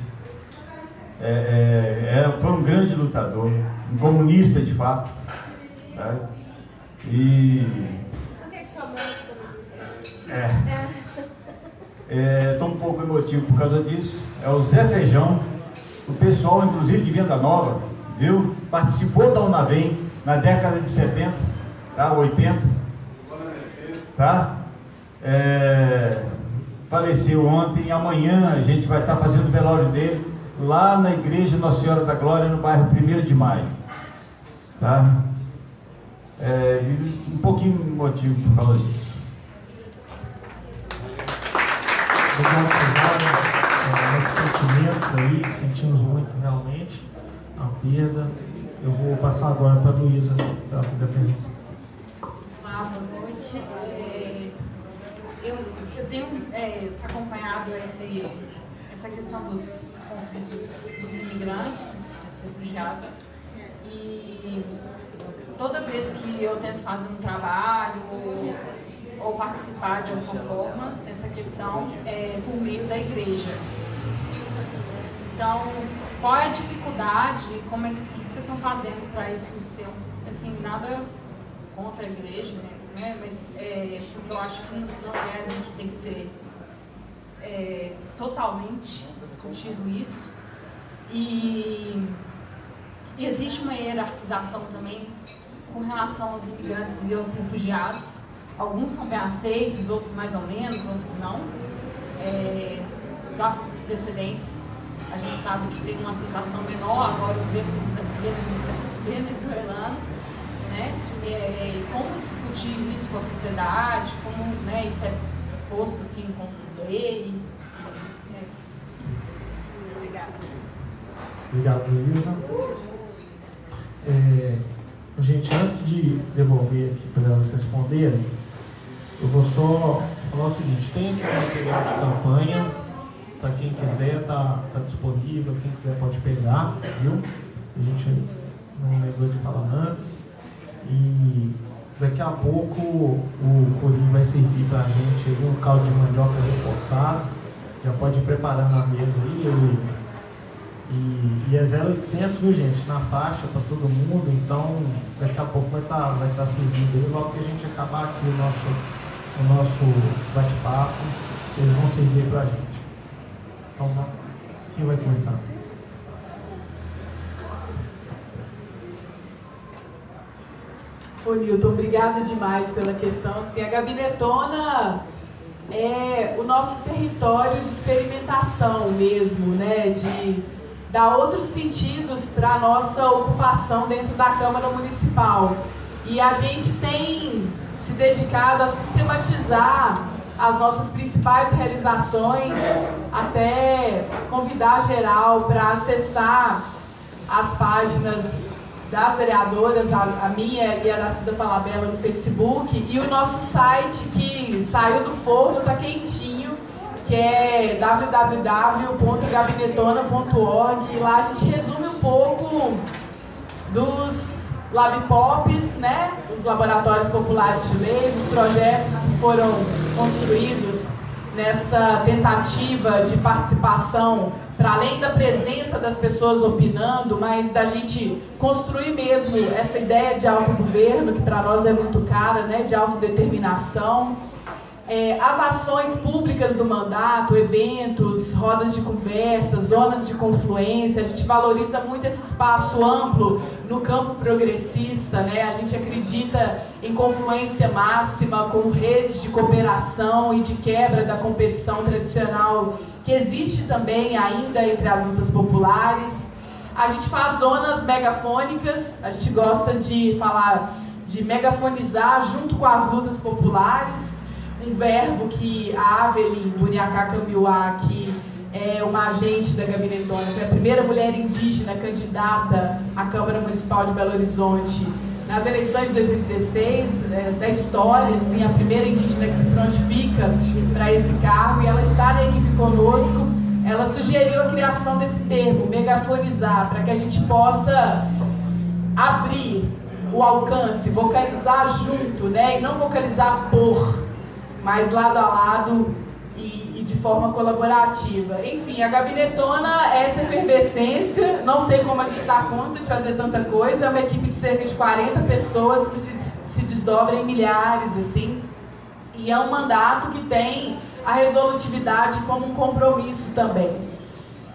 G: Foi um grande lutador, um comunista de fato. Tá? E
H: por que chamou isso também?
G: Estou um pouco emotivo por causa disso. É o Zé Feijão, o pessoal inclusive de Venda Nova, viu? Participou da Unavem na década de 70, tá? 80, tá? Faleceu ontem. Amanhã a gente vai estar fazendo o velório dele lá na Igreja Nossa Senhora da Glória, no bairro 1º de Maio, tá? Um pouquinho emotivo por causa disso.
D: Obrigado, nossos sentimentos aí, sentimos muito realmente a perda. Eu vou passar agora para a Luísa para fazer a pergunta.
I: Olá, boa noite. Eu tenho acompanhado essa questão dos conflitos dos imigrantes, dos refugiados, e toda vez que eu tento fazer um trabalho ou participar de alguma forma, essa questão é por meio da igreja. Então, qual é a dificuldade, o que vocês estão fazendo para isso ser, assim, nada contra a igreja, né? Mas porque eu acho que não é a gente tem que ser totalmente discutido isso. E existe uma hierarquização também com relação aos imigrantes e aos refugiados. Alguns são bem aceitos, outros mais ou menos, outros não. Os afrodescendentes, a gente sabe que tem uma aceitação menor, agora os venezuelanos, né? Como discutir isso com a sociedade, como, né, isso é posto assim como lei. Obrigada.
D: Obrigado, Luísa. Gente, antes de devolver aqui para elas responderem, eu vou só falar o seguinte: tem aqui um material de campanha, para quem quiser, tá disponível, quem quiser pode pegar, viu? A gente não lembrou de falar antes. E daqui a pouco o Corinho vai servir para a gente um caldo de mandioca reforçado. Já pode ir preparando a mesa aí, e é 0800, viu, gente, na faixa para todo mundo. Então daqui a pouco vai estar servindo aí. Logo que a gente acabar aqui o nosso bate-papo, eles vão servir para a gente. Então, quem vai começar?
C: Ô Nilton, obrigada demais pela questão. Assim, a Gabinetona é o nosso território de experimentação mesmo, né? De dar outros sentidos para a nossa ocupação dentro da Câmara Municipal. E a gente tem se dedicado a sistematizar as nossas principais realizações, até convidar geral para acessar as páginas das vereadoras, a minha e a da Cida Falabella no Facebook, e o nosso site que saiu do forno, está quentinho, que é www.gabinetona.org, e lá a gente resume um pouco dos LabPops, né, os Laboratórios Populares de Leis, os projetos que foram construídos nessa tentativa de participação, para além da presença das pessoas opinando, mas da gente construir mesmo essa ideia de autogoverno, que para nós é muito cara, né, de autodeterminação. As ações públicas do mandato, eventos, rodas de conversa, zonas de confluência, a gente valoriza muito esse espaço amplo no campo progressista, né? A gente acredita em confluência máxima com redes de cooperação e de quebra da competição tradicional que existe também ainda entre as lutas populares. A gente faz zonas megafônicas, a gente gosta de falar de megafonizar junto com as lutas populares, um verbo que a Avelin Buniacá Cambiuá, que é uma agente da Gabinetona, que é a primeira mulher indígena candidata à Câmara Municipal de Belo Horizonte nas eleições de 2016, da história, assim, a primeira indígena que se prontifica para esse cargo, e ela está na equipe conosco. Ela sugeriu a criação desse termo, megafonizar, para que a gente possa abrir o alcance, vocalizar junto, né, e não vocalizar por, mas lado a lado e de forma colaborativa. Enfim, a Gabinetona é essa efervescência, não sei como a gente dá conta de fazer tanta coisa, é uma equipe de cerca de 40 pessoas que se desdobra em milhares, assim, e é um mandato que tem a resolutividade como um compromisso também.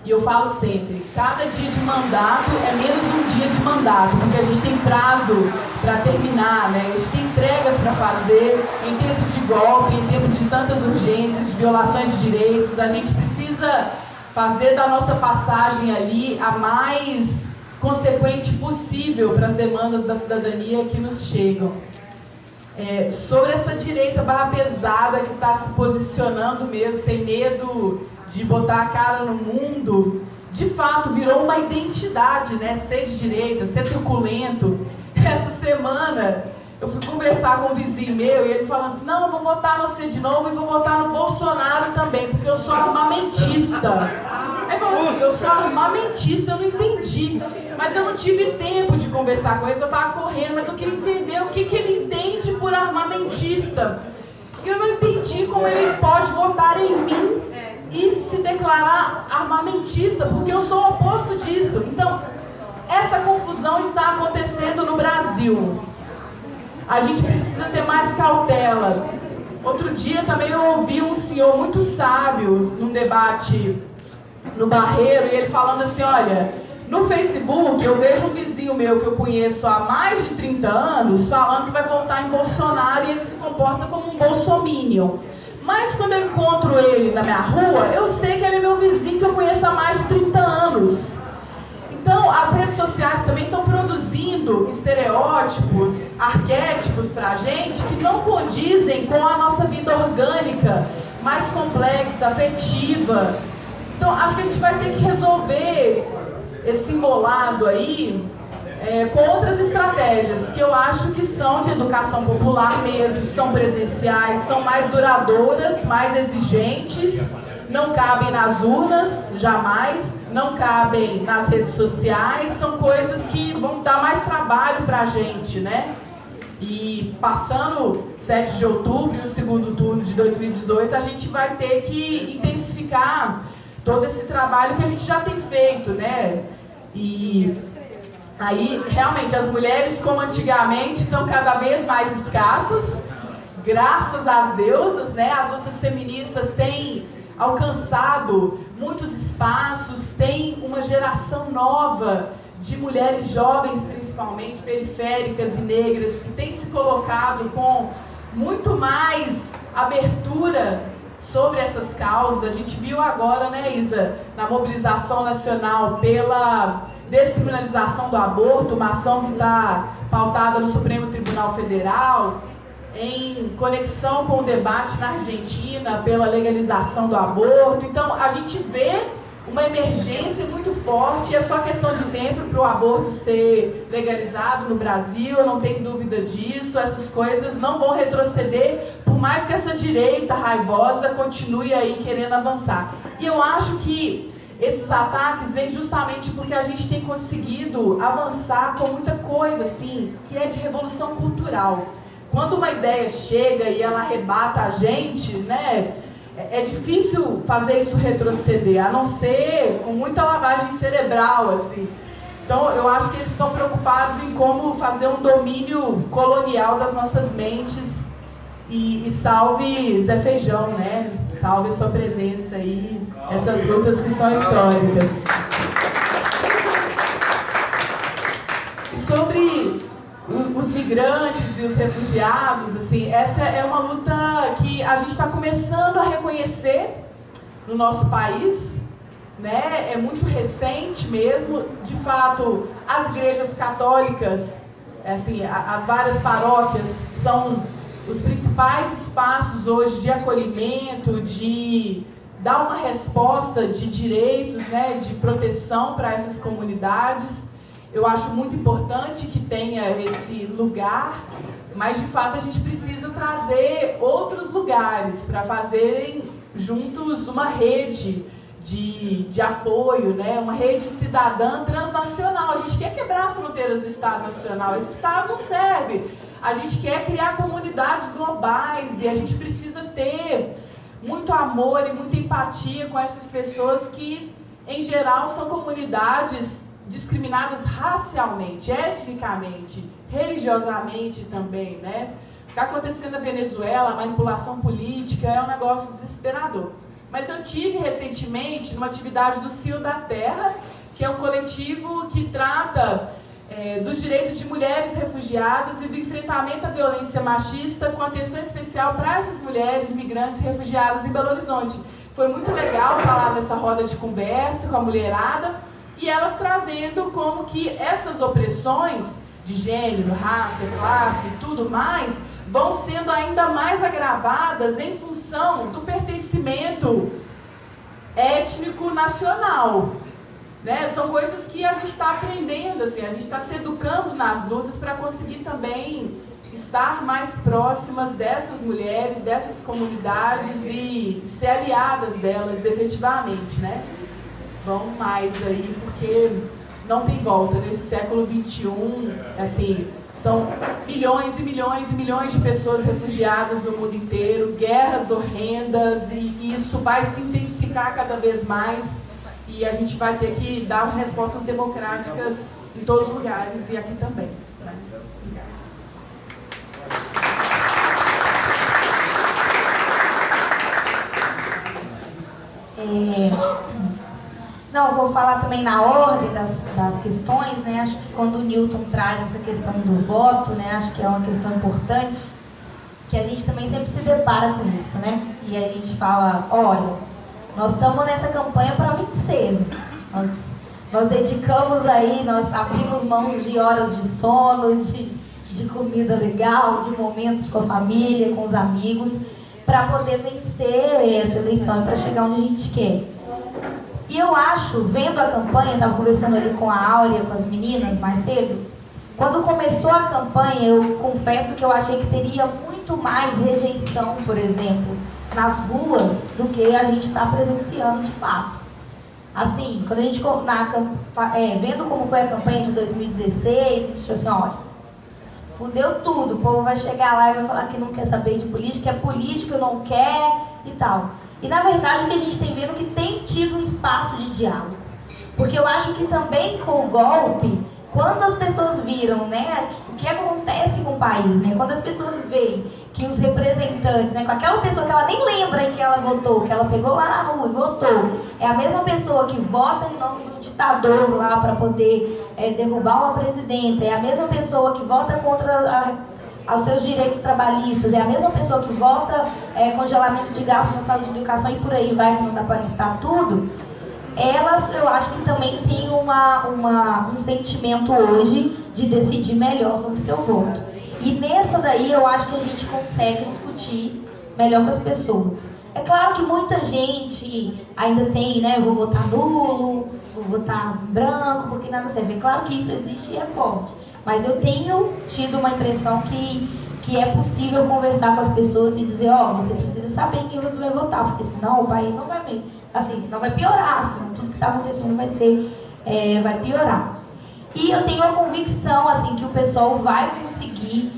C: E eu falo sempre, cada dia de mandato é menos um dia de mandato, porque a gente tem prazo para terminar, né? A gente tem entregas para fazer em tempos de golpe, em tempos de tantas urgências, de violações de direitos. A gente precisa fazer da nossa passagem ali a mais consequente possível para as demandas da cidadania que nos chegam. Sobre essa direita barra pesada que está se posicionando mesmo, sem medo de botar a cara no mundo, de fato virou uma identidade, né? Ser de direita, ser truculento. Essa semana eu fui conversar com um vizinho meu e ele falando assim: não, eu vou votar no você de novo e vou votar no Bolsonaro também, porque eu sou armamentista. Aí falou assim: eu sou armamentista, eu não entendi. Mas eu não tive tempo de conversar com ele, porque eu estava correndo, mas eu queria entender o que ele entende por armamentista. Eu não entendi como ele pode votar em mim e se declarar armamentista, porque eu sou o oposto disso. Então, essa confusão está acontecendo no Brasil. A gente precisa ter mais cautela. Outro dia também eu ouvi um senhor muito sábio num debate no Barreiro, e ele falando assim, olha, no Facebook eu vejo um vizinho meu que eu conheço há mais de 30 anos falando que vai votar em Bolsonaro e ele se comporta como um bolsominion. Mas quando eu encontro ele na minha rua, eu sei que ele é meu vizinho que eu conheço há mais de 30 anos. Então, as redes sociais também estão produzindo estereótipos, arquétipos para a gente que não condizem com a nossa vida orgânica, mais complexa, afetiva. Então, acho que a gente vai ter que resolver esse embolado aí com outras estratégias, que eu acho que são de educação popular mesmo, são presenciais, são mais duradouras, mais exigentes, não cabem nas urnas, jamais, não cabem nas redes sociais, são coisas que vão dar mais trabalho para a gente, né? E passando 7 de outubro e o segundo turno de 2018, a gente vai ter que intensificar todo esse trabalho que a gente já tem feito, né? E aí, realmente, as mulheres, como antigamente, estão cada vez mais escassas, graças às deusas, né? As lutas feministas têm alcançado muitos espaços, tem uma geração nova de mulheres jovens, principalmente periféricas e negras, que tem se colocado com muito mais abertura sobre essas causas. A gente viu agora, né, Isa, na mobilização nacional pela descriminalização do aborto, uma ação que está pautada no Supremo Tribunal Federal, em conexão com o debate na Argentina pela legalização do aborto. Então, a gente vê uma emergência muito forte, e é só questão de tempo para o aborto ser legalizado no Brasil, eu não tenho dúvida disso. Essas coisas não vão retroceder, por mais que essa direita raivosa continue aí querendo avançar. E eu acho que esses ataques vêm justamente porque a gente tem conseguido avançar com muita coisa, assim, que é de revolução cultural. Quando uma ideia chega e ela arrebata a gente, né, é difícil fazer isso retroceder, a não ser com muita lavagem cerebral, assim. Então, eu acho que eles estão preocupados em como fazer um domínio colonial das nossas mentes. E salve Zé Feijão, né? Salve a sua presença aí, essas lutas que são históricas. E sobre os migrantes e os refugiados, assim, essa é uma luta que a gente está começando a reconhecer no nosso país, né? É muito recente mesmo. De fato, as igrejas católicas, assim, as várias paróquias são os principais espaços hoje de acolhimento, de dar uma resposta de direitos, né, de proteção para essas comunidades. Eu acho muito importante que tenha esse lugar, mas de fato a gente precisa trazer outros lugares para fazerem juntos uma rede de apoio, né? Uma rede cidadã transnacional. A gente quer quebrar as fronteiras do Estado Nacional, esse Estado não serve. A gente quer criar comunidades globais e a gente precisa ter muito amor e muita empatia com essas pessoas que, em geral, são comunidades discriminadas racialmente, etnicamente, religiosamente também, né? O que está acontecendo na Venezuela, a manipulação política, é um negócio desesperador. Mas eu tive recentemente numa atividade do CIO da Terra, que é um coletivo que trata dos direitos de mulheres refugiadas e do enfrentamento à violência machista, com atenção especial para essas mulheres migrantes refugiadas em Belo Horizonte. Foi muito legal falar nessa roda de conversa com a mulherada, e elas trazendo como que essas opressões de gênero, raça, classe e tudo mais vão sendo ainda mais agravadas em função do pertencimento étnico nacional. Né? São coisas que a gente está aprendendo, assim, a gente está se educando nas lutas para conseguir também estar mais próximas dessas mulheres, dessas comunidades e ser aliadas delas efetivamente, né? Vamos mais aí, porque não tem volta. Nesse século XXI, assim, são milhões e milhões e milhões de pessoas refugiadas no mundo inteiro, guerras horrendas, e isso vai se intensificar cada vez mais, e a gente vai ter que dar respostas democráticas em todos os lugares e aqui também. Né? Obrigada.
B: vou falar também na ordem das questões, né? Acho que quando o Newton traz essa questão do voto, né? Acho que é uma questão importante, que a gente também sempre se depara com isso, né? E a gente fala, olha, nós estamos nessa campanha para vencer. Nós dedicamos aí, nós abrimos mão de horas de sono, de comida legal, de momentos com a família, com os amigos, para poder vencer essa eleição e para chegar onde a gente quer. E eu acho, vendo a campanha, estava conversando ali com a Áurea, com as meninas mais cedo, quando começou a campanha, eu confesso que eu achei que teria muito mais rejeição, por exemplo, nas ruas, do que a gente está presenciando de fato. Assim, quando a gente, vendo como foi a campanha de 2016, a gente achou assim, olha, fudeu tudo, o povo vai chegar lá e vai falar que não quer saber de política, é político, não quer e tal. E na verdade o que a gente tem vendo é que tem tido um espaço de diálogo. Porque eu acho que também com o golpe, quando as pessoas viram, né, o que acontece com o país, né, quando as pessoas veem que os representantes, né, com aquela pessoa que ela nem lembra em que ela votou, que ela pegou lá na rua e votou, é a mesma pessoa que vota em nome do ditador lá para poder derrubar uma presidenta, é a mesma pessoa que vota contra aos seus direitos trabalhistas, é a mesma pessoa que vota congelamento de gastos na saúde e educação e por aí vai, que não dá para listar tudo. Elas, eu acho que também têm um sentimento hoje de decidir melhor sobre o seu voto. E nessa daí eu acho que a gente consegue discutir melhor com as pessoas. É claro que muita gente ainda tem, né, vou votar nulo, vou votar branco, porque nada serve. É claro que isso existe e é forte. Mas eu tenho tido uma impressão que é possível conversar com as pessoas e dizer, você precisa saber em quem você vai votar, porque senão o país não vai bem. Assim, senão vai piorar, senão tudo que está acontecendo vai piorar. E eu tenho a convicção, assim, que o pessoal vai conseguir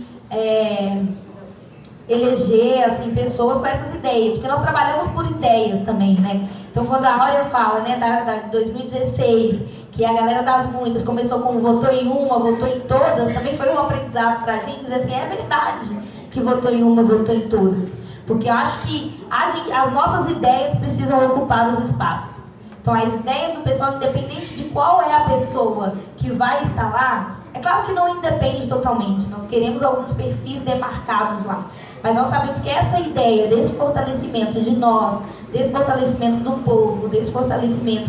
B: eleger, assim, pessoas com essas ideias, porque nós trabalhamos por ideias também, né? Então, quando a Áurea fala, né, da 2016, que a galera das muitas começou com votou em uma, votou em todas, também foi um aprendizado pra gente, dizer assim, é verdade que votou em uma, votou em todas. Porque eu acho que as nossas ideias precisam ocupar os espaços. Então, as ideias do pessoal, independente de qual é a pessoa que vai estar lá, é claro que não independe totalmente. Nós queremos alguns perfis demarcados lá. Mas nós sabemos que essa ideia desse fortalecimento de nós, desse fortalecimento do povo, desse fortalecimento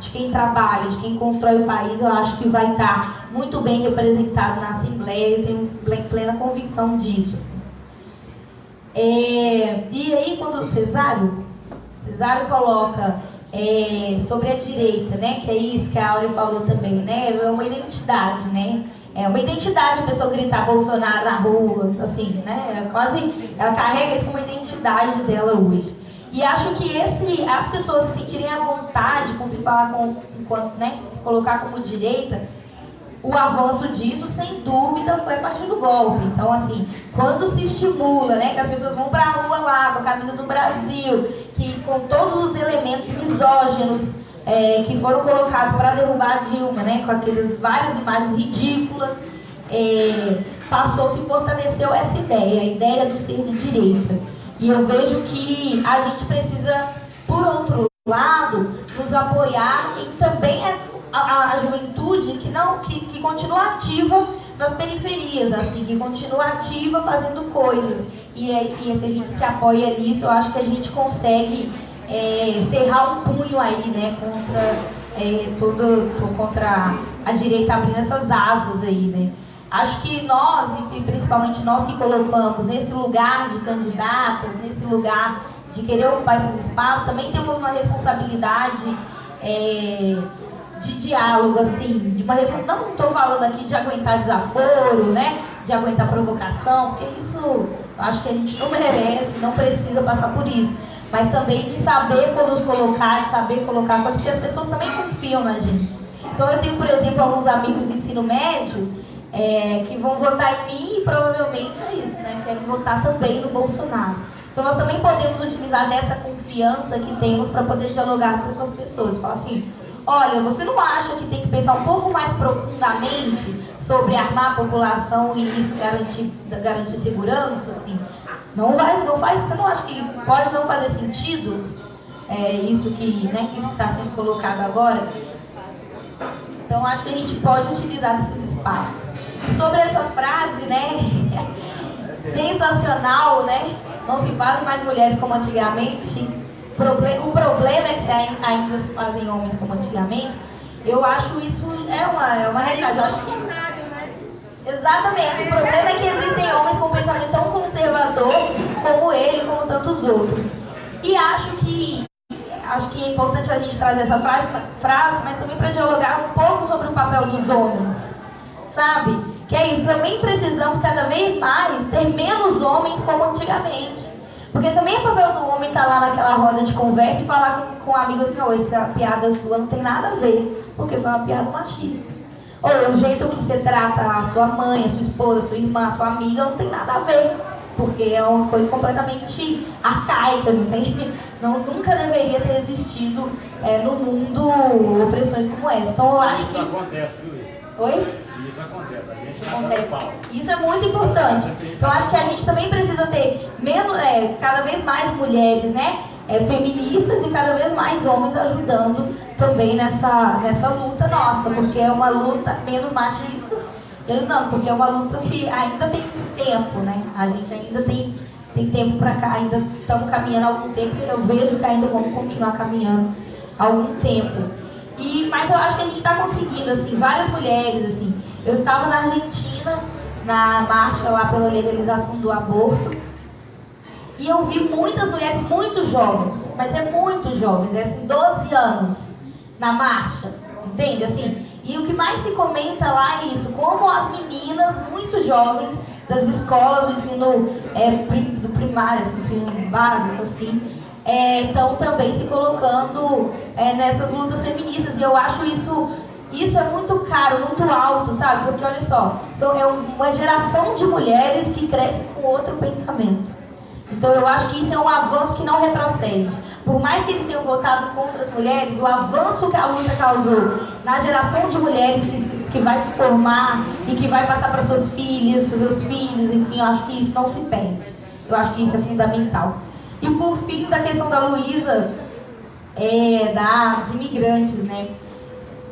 B: de quem trabalha, de quem constrói o país, eu acho que vai estar muito bem representado na Assembleia. Eu tenho plena convicção disso. Assim. E aí, quando o Cesário coloca sobre a direita, né, que é isso que a Áurea falou também, né, é uma identidade, né, é uma identidade a pessoa gritar Bolsonaro na rua, assim, né, ela carrega isso como uma identidade dela hoje. E acho que as pessoas se sentirem à vontade com se falar né, se colocar como direita, o avanço disso, sem dúvida, foi a partir do golpe. Então, assim, quando se estimula, né, que as pessoas vão para a rua lá, com a camisa do Brasil, que com todos os elementos misóginos que foram colocados para derrubar a Dilma, né, com aquelas várias imagens ridículas, passou-se, fortaleceu essa ideia, a ideia do ser de direita. E eu vejo que a gente precisa, por outro lado, nos apoiar em também a juventude que continua ativa nas periferias, assim, que continua ativa fazendo coisas. E se a gente se apoia nisso, eu acho que a gente consegue cerrar um punho aí, né, contra a direita abrindo essas asas aí, né. Acho que nós, e principalmente nós que colocamos nesse lugar de candidatas, nesse lugar de querer ocupar esses espaços, também temos uma responsabilidade de diálogo, assim, não estou falando aqui de aguentar desaforo, né, de aguentar provocação, porque isso eu acho que a gente não merece, não precisa passar por isso, mas também de saber quando nos colocar, de saber colocar coisas, porque as pessoas também confiam na gente. Então eu tenho, por exemplo, alguns amigos de ensino médio que vão votar em mim e provavelmente é isso, né, querem votar também no Bolsonaro. Então nós também podemos utilizar dessa confiança que temos para poder dialogar com as pessoas, falar assim, olha, você não acha que tem que pensar um pouco mais profundamente sobre armar a população e isso garantir segurança? Assim, não faz, você não acha que pode não fazer sentido isso que está sendo colocado agora? Então acho que a gente pode utilizar esses espaços. E sobre essa frase, né, sensacional, né, não se fazem mais mulheres como antigamente, o problema é que ainda se fazem homens como antigamente. Eu acho isso é uma realidade. Eu acho que... Exatamente. O problema é que existem homens com pensamento tão conservador como ele, como tantos outros. E acho que é importante a gente trazer essa frase, mas também para dialogar um pouco sobre o papel dos homens, sabe? Que é isso, também precisamos cada vez mais ter menos homens como antigamente. Porque também é papel do homem estar lá naquela roda de conversa e falar com um amigo assim, essa piada sua não tem nada a ver, porque foi uma piada machista. Ou o jeito que você trata a sua mãe, a sua esposa, a sua irmã, a sua amiga, não tem nada a ver. Porque é uma coisa completamente arcaica, não tem? Nunca deveria ter existido no mundo opressões como essa. Então eu acho
G: isso acontece, viu isso?
B: Oi?
G: Isso acontece, a gente acontece.
B: Isso é muito importante. Então acho que a gente também precisa ter cada vez mais mulheres, né? Feministas e cada vez mais homens ajudando também nessa luta nossa, porque é uma luta menos machista. Não, porque é uma luta que ainda tem tempo, né? A gente ainda tem tempo para cá, ainda estamos caminhando há algum tempo, e eu vejo que ainda vamos continuar caminhando há algum tempo. Mas eu acho que a gente está conseguindo, assim, várias mulheres, assim. Eu estava na Argentina, na marcha lá pela legalização do aborto, e eu vi muitas mulheres muito jovens, mas muito jovens, assim, 12 anos, na marcha, entende? Assim, e o que mais se comenta lá é isso, como as meninas muito jovens das escolas do ensino do primário, assim, ensino básico, assim, estão também se colocando nessas lutas feministas. E eu acho isso é muito caro, muito alto, sabe? Porque olha só, é uma geração de mulheres que cresce com outro pensamento. Então eu acho que isso é um avanço que não retrocede. Por mais que eles tenham votado contra as mulheres, o avanço que a luta causou na geração de mulheres que vai se formar e que vai passar para suas filhas, seus filhos, enfim, eu acho que isso não se perde. Eu acho que isso é fundamental. E por fim, da questão da Luísa, das imigrantes, né?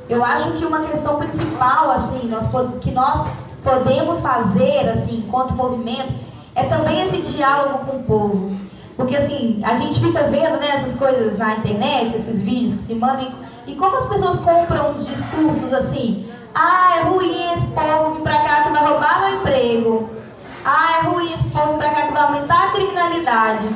B: Eu acho que uma questão principal, assim, que nós podemos fazer, assim, enquanto movimento, é também esse diálogo com o povo. Porque, assim, a gente fica vendo, né, essas coisas na internet, esses vídeos que se mandam, e como as pessoas compram uns discursos assim: é ruim esse povo vir pra cá que vai roubar meu emprego. É ruim esse povo vir pra cá que vai aumentar a criminalidade.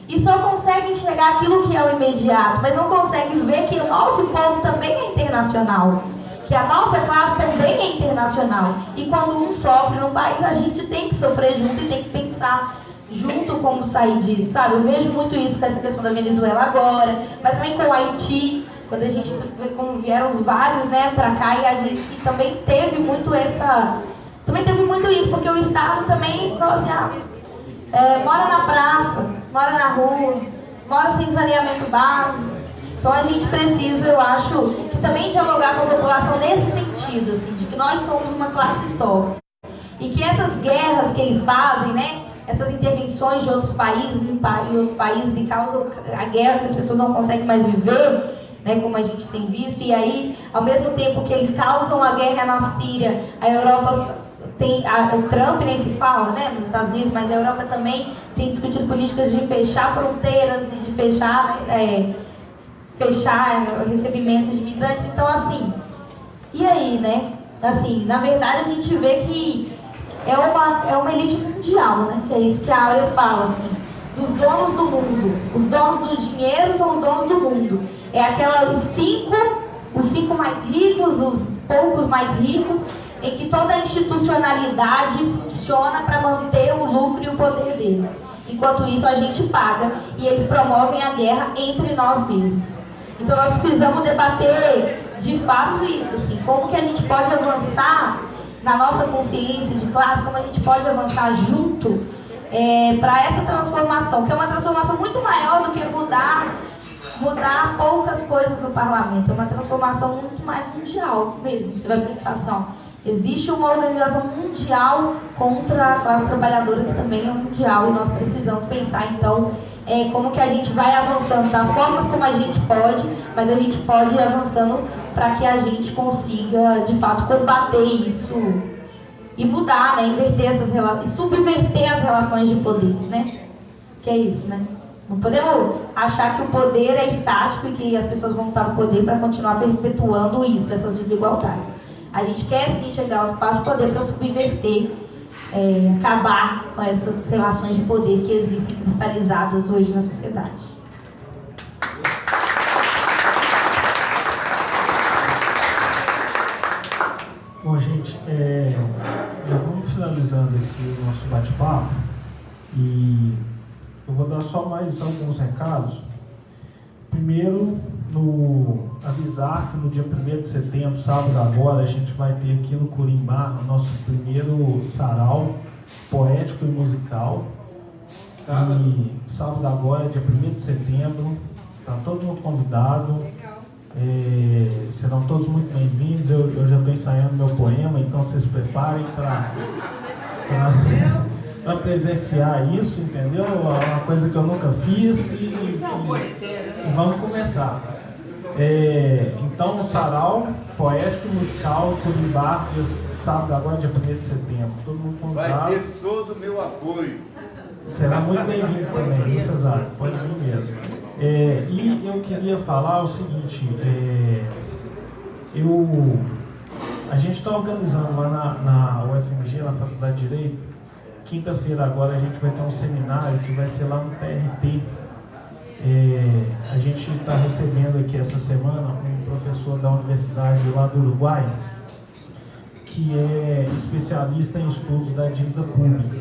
B: E só consegue enxergar aquilo que é o imediato, mas não consegue ver que o nosso povo também é internacional. Que a nossa classe também é internacional. E quando um sofre no país, a gente tem que sofrer junto e tem que pensar junto como sair disso, sabe? Eu vejo muito isso com essa questão da Venezuela agora, mas também com o Haiti, quando a gente, como vieram vários, né, pra cá, e a gente também teve muito isso, porque o Estado também falou assim, mora na praça, mora na rua, mora sem saneamento básico. Então a gente precisa, eu acho, que também dialogar com a população nesse sentido, assim, de que nós somos uma classe só. E que essas guerras que eles fazem, né, essas intervenções de outros países, e causam a guerra que as pessoas não conseguem mais viver, né, como a gente tem visto, e aí, ao mesmo tempo que eles causam a guerra na Síria, a Europa tem, o Trump nem se fala, né, nos Estados Unidos, mas a Europa também tem discutido políticas de fechar fronteiras e de fechar o recebimento de imigrantes. Então, assim, e aí, né, assim, na verdade a gente vê que é uma elite mundial, né, que é isso que a Áurea fala, assim, dos donos do mundo. Os donos do dinheiro são os donos do mundo. É os cinco mais ricos, os poucos mais ricos, em que toda a institucionalidade funciona para manter o lucro e o poder deles. Enquanto isso, a gente paga e eles promovem a guerra entre nós mesmos. Então, nós precisamos debater de fato isso, assim, como que a gente pode avançar na nossa consciência de classe, como a gente pode avançar junto para essa transformação, que é uma transformação muito maior do que mudar poucas coisas no parlamento. É uma transformação muito mais mundial mesmo. Você vai pensar assim, existe uma organização mundial contra a classe trabalhadora que também é mundial, e nós precisamos pensar então como que a gente vai avançando, das formas como a gente pode, mas a gente pode ir avançando para que a gente consiga, de fato, combater isso e mudar, né? Inverter essas relações, subverter as relações de poder, né? Que é isso, né? Não podemos achar que o poder é estático e que as pessoas vão estar no poder para continuar perpetuando isso, essas desigualdades. A gente quer sim chegar ao espaço de poder para subverter, acabar com essas relações de poder que existem cristalizadas hoje na sociedade.
D: Bom, gente, já vamos finalizando aqui o nosso bate-papo e eu vou dar só mais alguns recados. Primeiro, avisar que no dia 1º de setembro, sábado agora, a gente vai ter aqui no Curimbá o nosso primeiro sarau poético e musical. Sábado? E sábado agora, dia 1º de setembro, está todo mundo convidado. Serão todos muito bem-vindos. Eu já estou ensaiando meu poema, então vocês se preparem para presenciar isso, entendeu? É uma coisa que eu nunca fiz e vamos começar. Então, sarau poético e musical Curimbá, sábado agora, dia 1º de setembro. Todo mundo convidado.
J: Vai ter todo o meu apoio.
D: Será muito bem-vindo também, viu, Cesário? Pode vir mesmo. E eu queria falar o seguinte, a gente está organizando lá na UFMG, na Faculdade de Direito. Quinta-feira agora a gente vai ter um seminário que vai ser lá no TRT. A gente está recebendo aqui essa semana um professor da Universidade lá do Uruguai, que é especialista em estudos da dívida pública.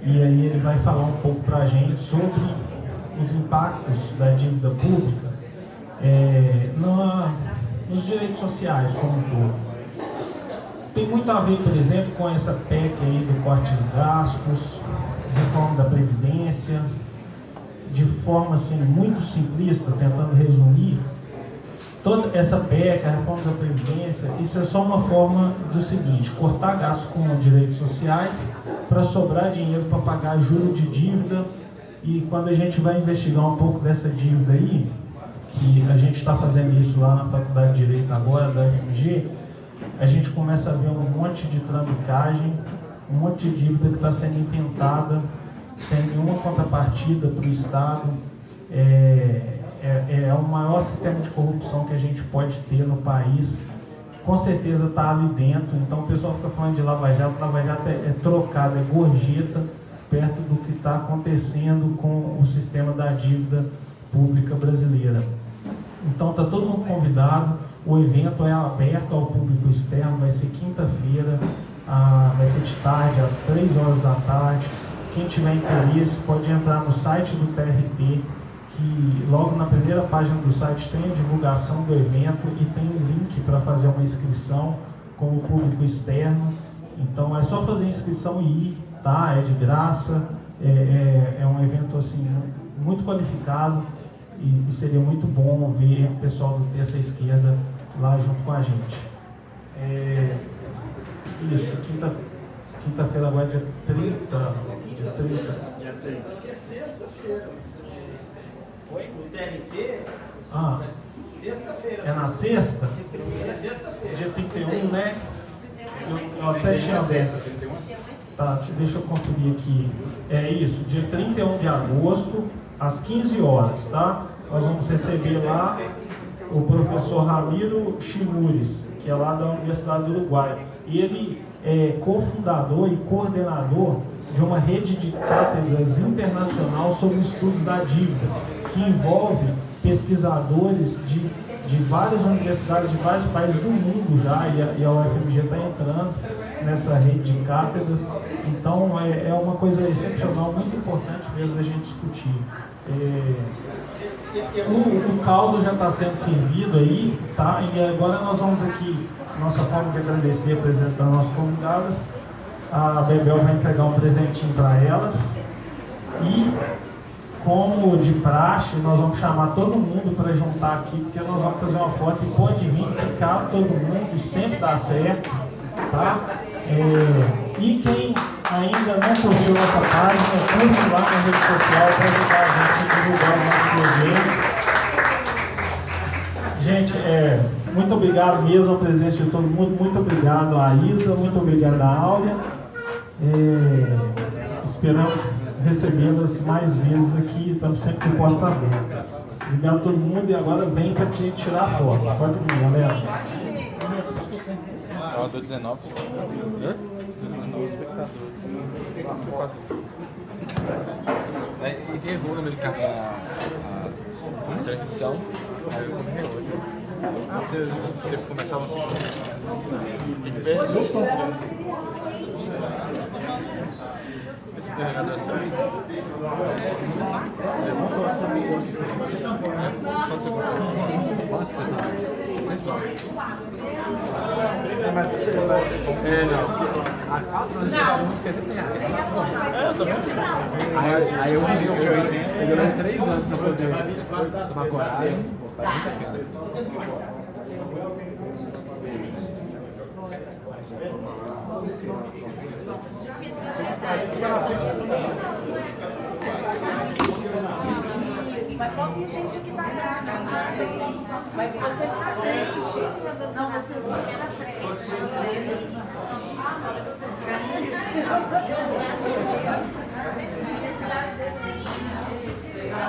D: E aí ele vai falar um pouco para a gente sobre os impactos da dívida pública nos direitos sociais como um todo. Tem muito a ver, por exemplo, com essa PEC aí do corte de gastos, reforma da Previdência, de forma assim, muito simplista, tentando resumir, toda essa PEC, a reforma da Previdência, isso é só uma forma do seguinte: cortar gastos com direitos sociais para sobrar dinheiro para pagar juros de dívida. E quando a gente vai investigar um pouco dessa dívida aí, que a gente está fazendo isso lá na Faculdade de Direito agora, da UFMG, a gente começa a ver um monte de trambicagem, um monte de dívida que está sendo intentada, sem nenhuma contrapartida para o Estado. É o maior sistema de corrupção que a gente pode ter no país. Com certeza está ali dentro. Então o pessoal fica falando de Lava Jato é trocado, é gorjeta, perto do que está acontecendo com o sistema da dívida pública brasileira. Então está todo mundo convidado. O evento é aberto ao público externo, vai ser quinta-feira, vai ser de tarde, às 3 horas da tarde. Quem tiver interesse pode entrar no site do TRT, que logo na primeira página do site tem a divulgação do evento e tem um link para fazer uma inscrição com o público externo. Então é só fazer a inscrição e ir, tá? É de graça, é um evento assim, muito qualificado e seria muito bom ver o pessoal do Terça Esquerda lá junto com a gente. Isso, quinta-feira agora é dia 30.
K: É sexta-feira. Oi? No TRT? Sexta-feira.
D: É na sexta?
K: É sexta-feira.
D: Dia 31, né? Eu até tinha aberto. Tá, deixa eu conferir aqui. É isso, dia 31 de agosto, às 15 horas, tá? Nós vamos receber lá o professor Ramiro Chimures, que é lá da Universidade do Uruguai. Ele é cofundador e coordenador de uma rede de cátedras internacional sobre estudos da dívida, que envolve pesquisadores de várias universidades de vários países do mundo já, e a UFMG está entrando nessa rede de cátedras. Então é uma coisa excepcional, muito importante mesmo a gente discutir. O caldo já está sendo servido aí, tá? E agora nós vamos aqui, nossa forma de agradecer a presença das nossas convidadas. A Bebel vai entregar um presentinho para elas. E, como de praxe, nós vamos chamar todo mundo para juntar aqui, porque nós vamos fazer uma foto e pode vir, ficar todo mundo, sempre dá certo, tá? E quem ainda não curtiu nossa página, curte lá na rede social para ajudar a gente a divulgar o nosso evento. Gente, muito obrigado mesmo à presença de todo mundo, muito obrigado à Isa, muito obrigado à Áurea. Esperamos recebê-las mais vezes aqui, estamos sempre com portas abertas. Obrigado a todo mundo e agora vem para a gente tirar a foto. Pode vir, galera.
L: Eu dou 19. 19 espectadores. Você errou no meio da transmissão, aí eu comecei hoje. Deve começar você. Esse carregador é seu. Quanto você comprou? Quanto você comprou? 6 dólares. Mas você não. A 4 anos eu pago R$60. Eu também. Aí eu ganhei 3 anos pra poder tomar coragem. Vale muito a pena.
H: Vai ouvir gente aqui pra trás. Mas vocês pra frente. Não, vocês vão pra frente.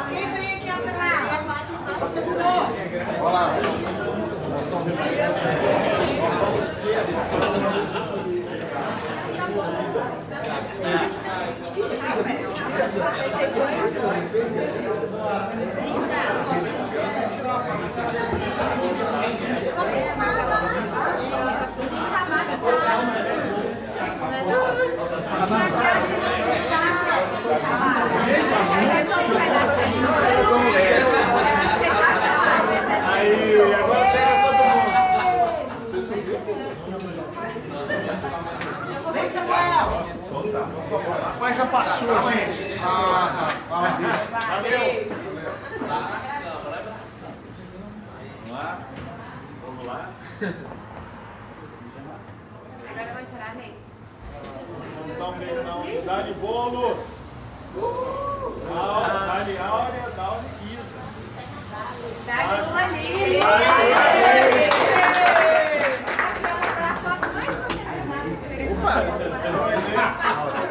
H: Quem vem aqui atrás? Professor.
L: Olá.
J: Aí, agora pega todo mundo.
H: Vem, Samuel.
E: Mas já passou, gente.
J: Valeu. Vamos lá.
H: Agora eu vou tirar a meia.
J: Não, dá-lhe bolos. Dá-lhe Áurea, dá-lhe Isa.
H: Dá-lhe Lula ali. Aquela pra foto mais bonita.
J: Opa!